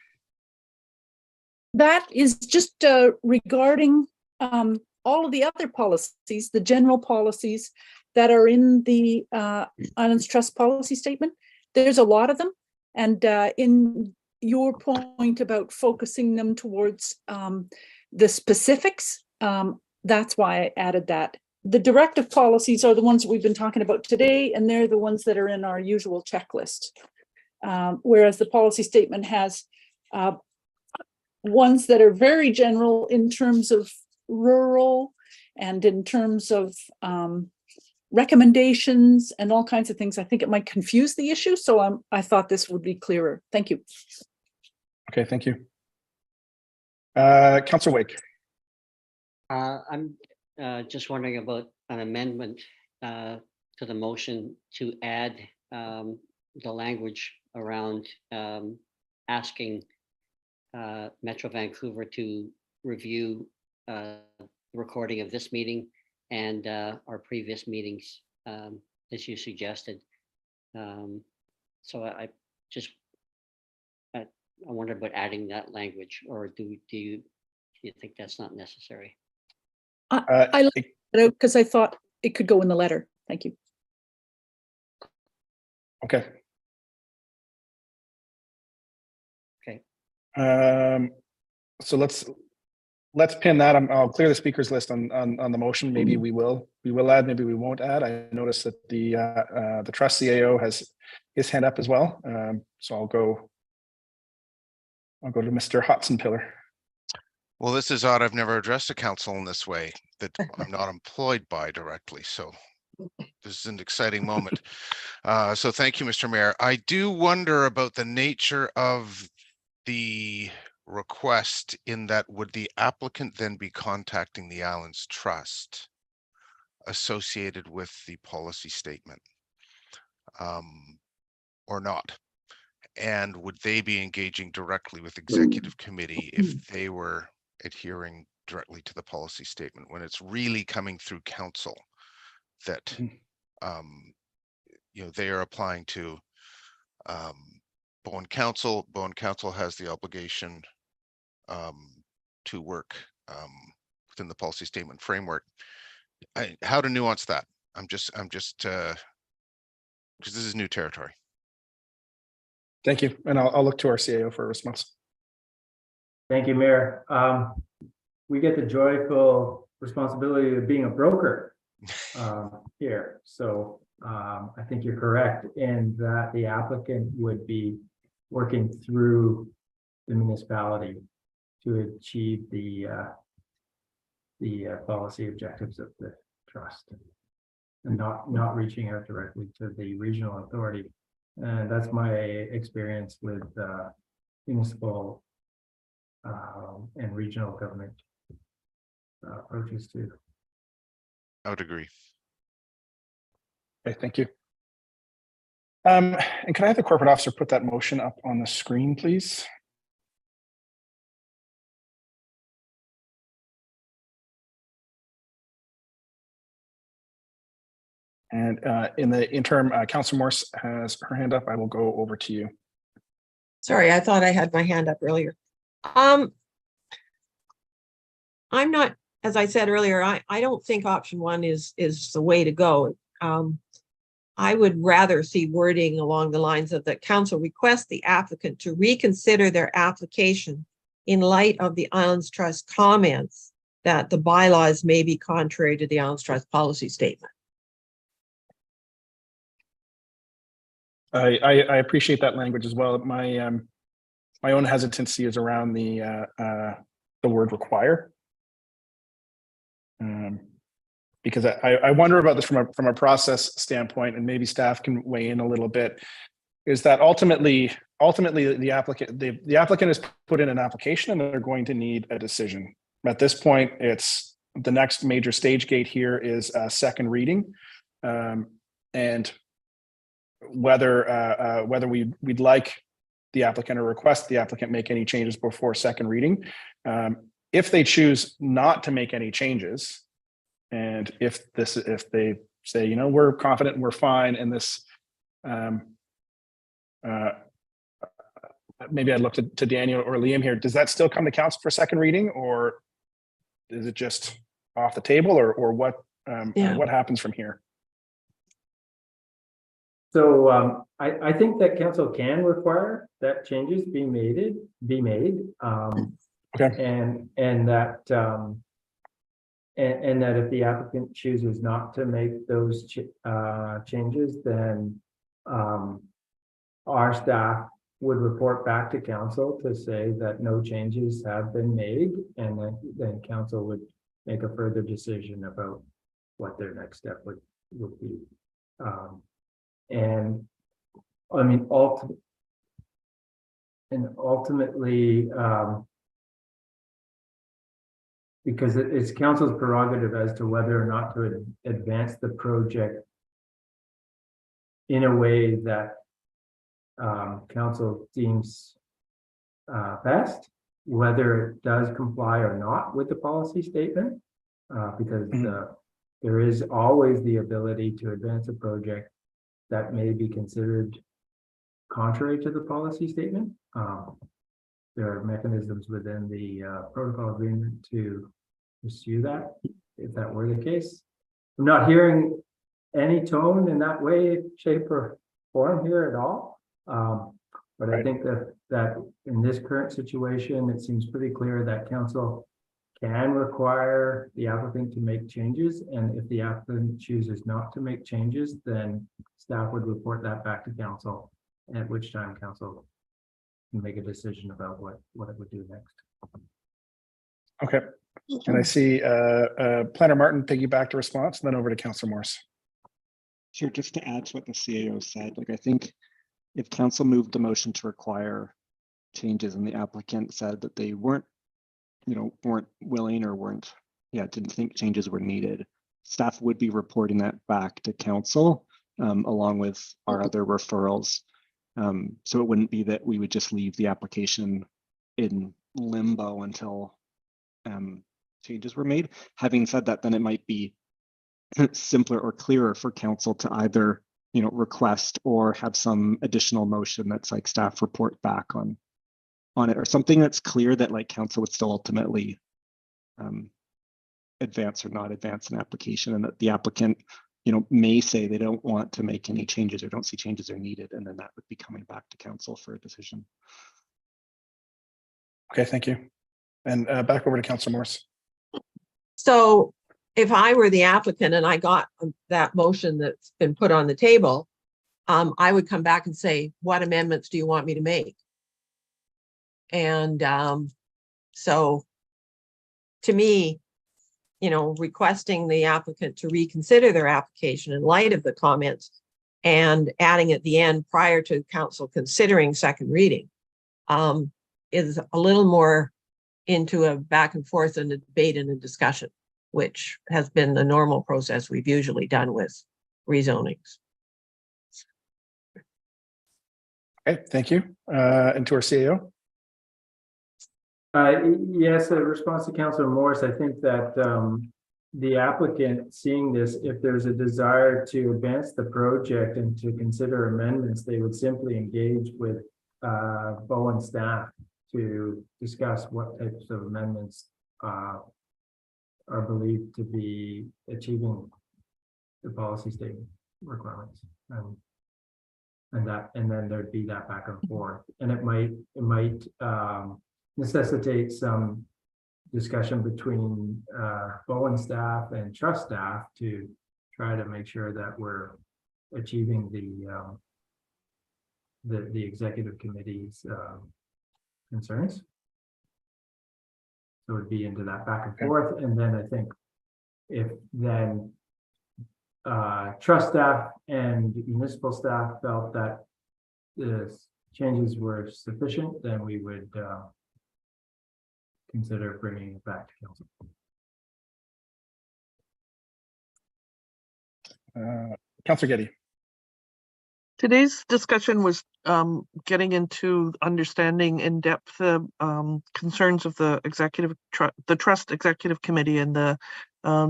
That is just regarding all of the other policies, the general policies that are in the Islands Trust policy statement. There's a lot of them. And in your point about focusing them towards the specifics, that's why I added that. The directive policies are the ones that we've been talking about today, and they're the ones that are in our usual checklist. Whereas the policy statement has ones that are very general in terms of rural and in terms of recommendations and all kinds of things. I think it might confuse the issue, so I thought this would be clearer. Thank you. Okay, thank you. Councillor Wake. I'm just wondering about an amendment to the motion to add the language around asking Metro Vancouver to review the recording of this meeting and our previous meetings, as you suggested. So I wonder about adding that language, or do you think that's not necessary? I looked it out because I thought it could go in the letter. Thank you. Okay. Okay. So let's pin that. I'll clear the speakers list on the motion. Maybe we will add, maybe we won't add. I noticed that the trust CAO has his hand up as well. So I'll go to Mr. Hotzenpiller. Well, this is odd. I've never addressed a council in this way that I'm not employed by directly. So this is an exciting moment. So thank you, Mr. Mayor. I do wonder about the nature of the request, in that would the applicant then be contacting the Islands Trust associated with the policy statement or not? And would they be engaging directly with executive committee if they were adhering directly to the policy statement, when it's really coming through council that they are applying to Bowen Council? Bowen Council has the obligation to work within the policy statement framework. How to nuance that? I'm just because this is new territory. Thank you. And I'll look to our CAO for a response. Thank you, Mayor. We get the joyful responsibility of being a broker here. So I think you're correct in that the applicant would be working through the municipality to achieve the policy objectives of the trust, and not reaching out directly to the regional authority. And that's my experience with municipal and regional government approaches too. I would agree. Okay, thank you. And can I have the corporate officer put that motion up on the screen, please? And in the interim, Councillor Morse has her hand up. I will go over to you. Sorry, I thought I had my hand up earlier. I'm not, as I said earlier, I don't think option one is the way to go. I would rather see wording along the lines of that council request the applicant to reconsider their application in light of the Islands Trust comments that the bylaws may be contrary to the Islands Trust policy statement. I appreciate that language as well. My my own hesitancy is around the word require. Because I wonder about this from a process standpoint, and maybe staff can weigh in a little bit, is that ultimately the applicant has put in an application and they're going to need a decision. At this point, it's the next major stage gate here is a second reading, and whether we'd like the applicant or request the applicant make any changes before second reading. If they choose not to make any changes, and if they say, you know, we're confident and we're fine, and this, maybe I'd look to Daniel or Liam here. Does that still come to council for second reading, or is it just off the table, or what? What happens from here? So I think that council can require that changes be made. Okay. And that and that if the applicant chooses not to make those changes, then our staff would report back to council to say that no changes have been made, and then council would make a further decision about what their next step would be. And I mean, ultimately, because it's council's prerogative as to whether or not to advance the project in a way that council deems best, whether it does comply or not with the policy statement, because there is always the ability to advance a project that may be considered contrary to the policy statement. There are mechanisms within the protocol agreement to pursue that, if that were the case. I'm not hearing any tone in that way, shape, or form here at all. But I think that in this current situation, it seems pretty clear that council can require the applicant to make changes, and if the applicant chooses not to make changes, then staff would report that back to council, at which time council can make a decision about what it would do next. Okay, and I see Planner Martin piggyback to response, and then over to Councillor Morse. Sure, just to add to what the CAO said, like I think if council moved the motion to require changes and the applicant said that they weren't willing or didn't think changes were needed, staff would be reporting that back to council along with our other referrals. So it wouldn't be that we would just leave the application in limbo until changes were made. Having said that, then it might be simpler or clearer for council to either request or have some additional motion that's like staff report back on it, or something that's clear that like council would still ultimately advance or not advance an application, and that the applicant may say they don't want to make any changes or don't see changes are needed, and then that would be coming back to council for a decision. Okay, thank you. And back over to Councillor Morris. So if I were the applicant and I got that motion that's been put on the table, I would come back and say, what amendments do you want me to make? And so to me, you know, requesting the applicant to reconsider their application in light of the comments and adding at the end prior to council considering second reading is a little more into a back and forth and a debate and a discussion, which has been the normal process we've usually done with rezonings. Okay, thank you. And to our CEO. Yes, in response to Councillor Morris, I think that the applicant seeing this, if there's a desire to advance the project and to consider amendments, they would simply engage with Bowen staff to discuss what types of amendments are believed to be achieving the policy statement requirements. And then there'd be that back and forth. And it might necessitate some discussion between Bowen staff and trust staff to try to make sure that we're achieving the executive committee's concerns. So it'd be into that back and forth. And then I think if then trust staff and municipal staff felt that the changes were sufficient, then we would consider bringing it back to council. Councillor Getty. Today's discussion was getting into understanding in depth the concerns of the trust executive committee and the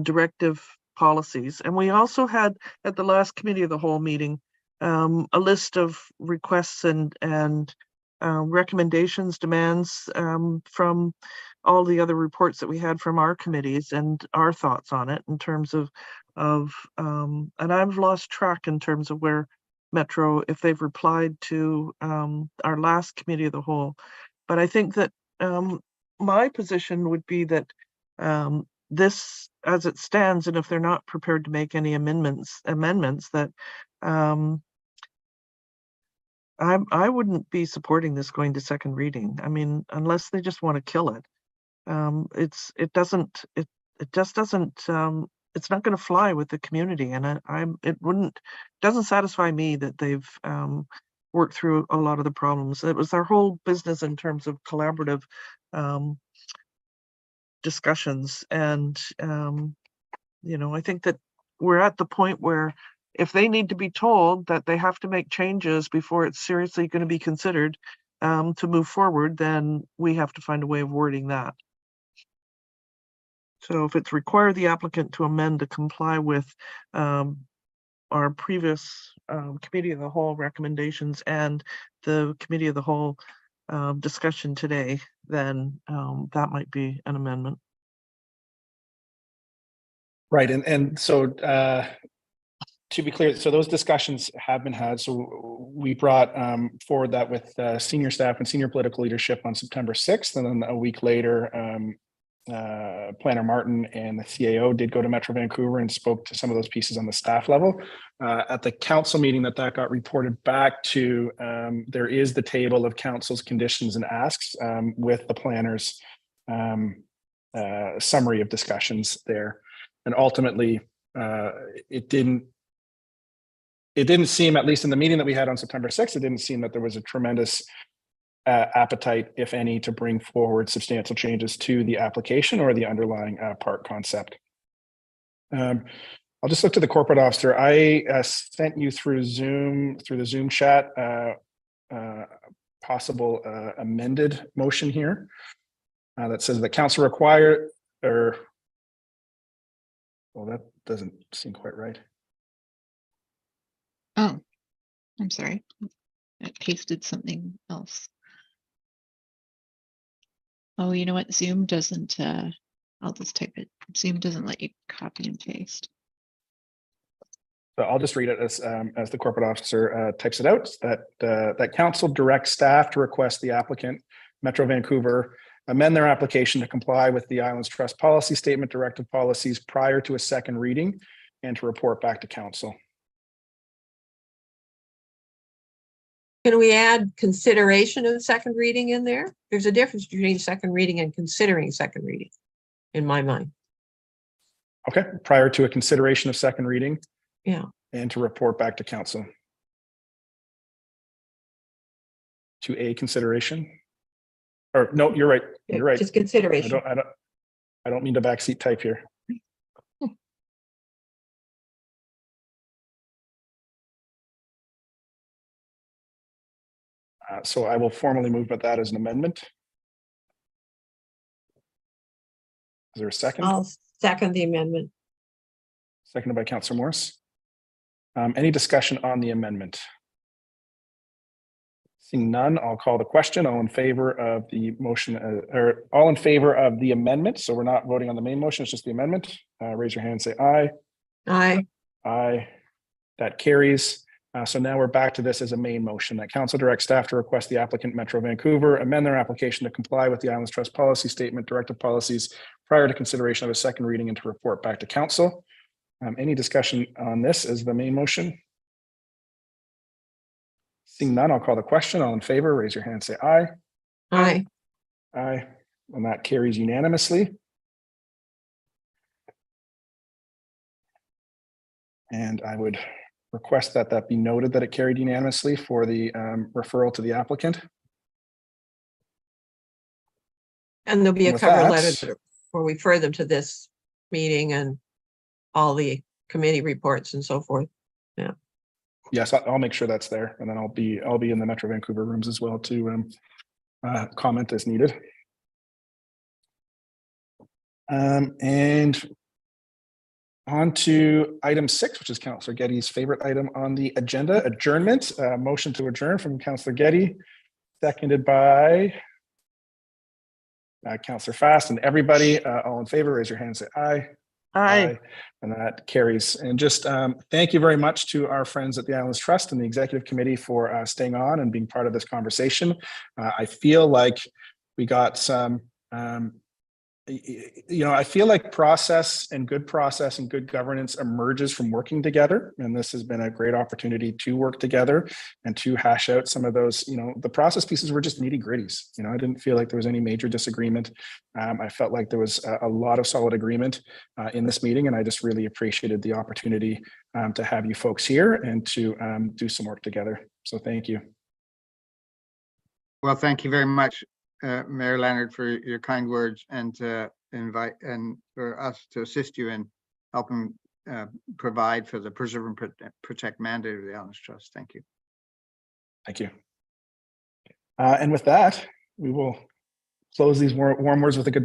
directive policies. And we also had at the last committee of the whole meeting a list of requests and recommendations, demands from all the other reports that we had from our committees and our thoughts on it in terms of and I've lost track in terms of where Metro, if they've replied to our last committee of the whole. But I think that my position would be that this, as it stands, and if they're not prepared to make any amendments, that I wouldn't be supporting this going to second reading. I mean, unless they just want to kill it. It's not going to fly with the community, and it doesn't satisfy me that they've worked through a lot of the problems. It was their whole business in terms of collaborative discussions, and you know, I think that we're at the point where if they need to be told that they have to make changes before it's seriously going to be considered to move forward, then we have to find a way of wording that. So if it's require the applicant to amend to comply with our previous committee of the whole recommendations and the committee of the whole discussion today, then that might be an amendment. Right, and so to be clear, so those discussions have been had. So we brought forward that with senior staff and senior political leadership on September 6th, and then a week later, Planner Martin and the CAO did go to Metro Vancouver and spoke to some of those pieces on the staff level. At the council meeting that got reported back to, there is the table of council's conditions and asks with the planners summary of discussions there. And ultimately, it didn't seem, at least in the meeting that we had on September 6th, it didn't seem that there was a tremendous appetite, if any, to bring forward substantial changes to the application or the underlying park concept. I'll just look to the corporate officer. I sent you through the Zoom chat, possible amended motion here that says the council require, or, well, that doesn't seem quite right. Oh, I'm sorry. I pasted something else. Oh, you know what? Zoom doesn't, I'll just type it. Zoom doesn't let you copy and paste. So I'll just read it as the corporate officer types it out, that council directs staff to request the applicant, Metro Vancouver, amend their application to comply with the Islands Trust policy statement, directive policies prior to a second reading, and to report back to council. Can we add consideration of second reading in there? There's a difference between second reading and considering second reading, in my mind. Okay, prior to a consideration of second reading. Yeah. And to report back to council. To a consideration. Or no, you're right. You're right. Just consideration. I don't mean to backseat type here. So I will formally move that as an amendment. Is there a second? I'll second the amendment. Seconded by Councillor Morris. Any discussion on the amendment? Seeing none, I'll call the question. All in favor of the motion, or all in favor of the amendment? So we're not voting on the main motion, it's just the amendment. Raise your hand and say aye. Aye. Aye. That carries. So now we're back to this as a main motion that council directs staff to request the applicant Metro Vancouver amend their application to comply with the Islands Trust policy statement, directive policies prior to consideration of a second reading and to report back to council. Any discussion on this as the main motion? Seeing none, I'll call the question. All in favor, raise your hand and say aye. Aye. Aye. And that carries unanimously. And I would request that that be noted that it carried unanimously for the referral to the applicant. And there'll be a With cover that- letter where we refer them to this meeting and all the committee reports and so forth. Yeah. Yes, I'll make sure that's there, and then I'll be in the Metro Vancouver rooms as well to comment as needed. And on to item 6, which is Councillor Getty's favorite item on the agenda, adjournment. Motion to adjourn from Councillor Getty, seconded by Councillor Fast, and everybody. All in favor, raise your hand and say aye. Aye. And that carries. And just thank you very much to our friends at the Islands Trust and the Executive Committee for staying on and being part of this conversation. I feel like we got some, I feel like process and good governance emerges from working together. And this has been a great opportunity to work together and to hash out some of those, the process pieces were just nitty gritties. I didn't feel like there was any major disagreement. I felt like there was a lot of solid agreement in this meeting. And I just really appreciated the opportunity to have you folks here and to do some work together. So thank you. Well, thank you very much, Mayor Leonard, for your kind words and invite and for us to assist you in helping provide for the preserve and protect mandate of the Islands Trust. Thank you. Thank you. And with that, we will close these warm words with a goodbye.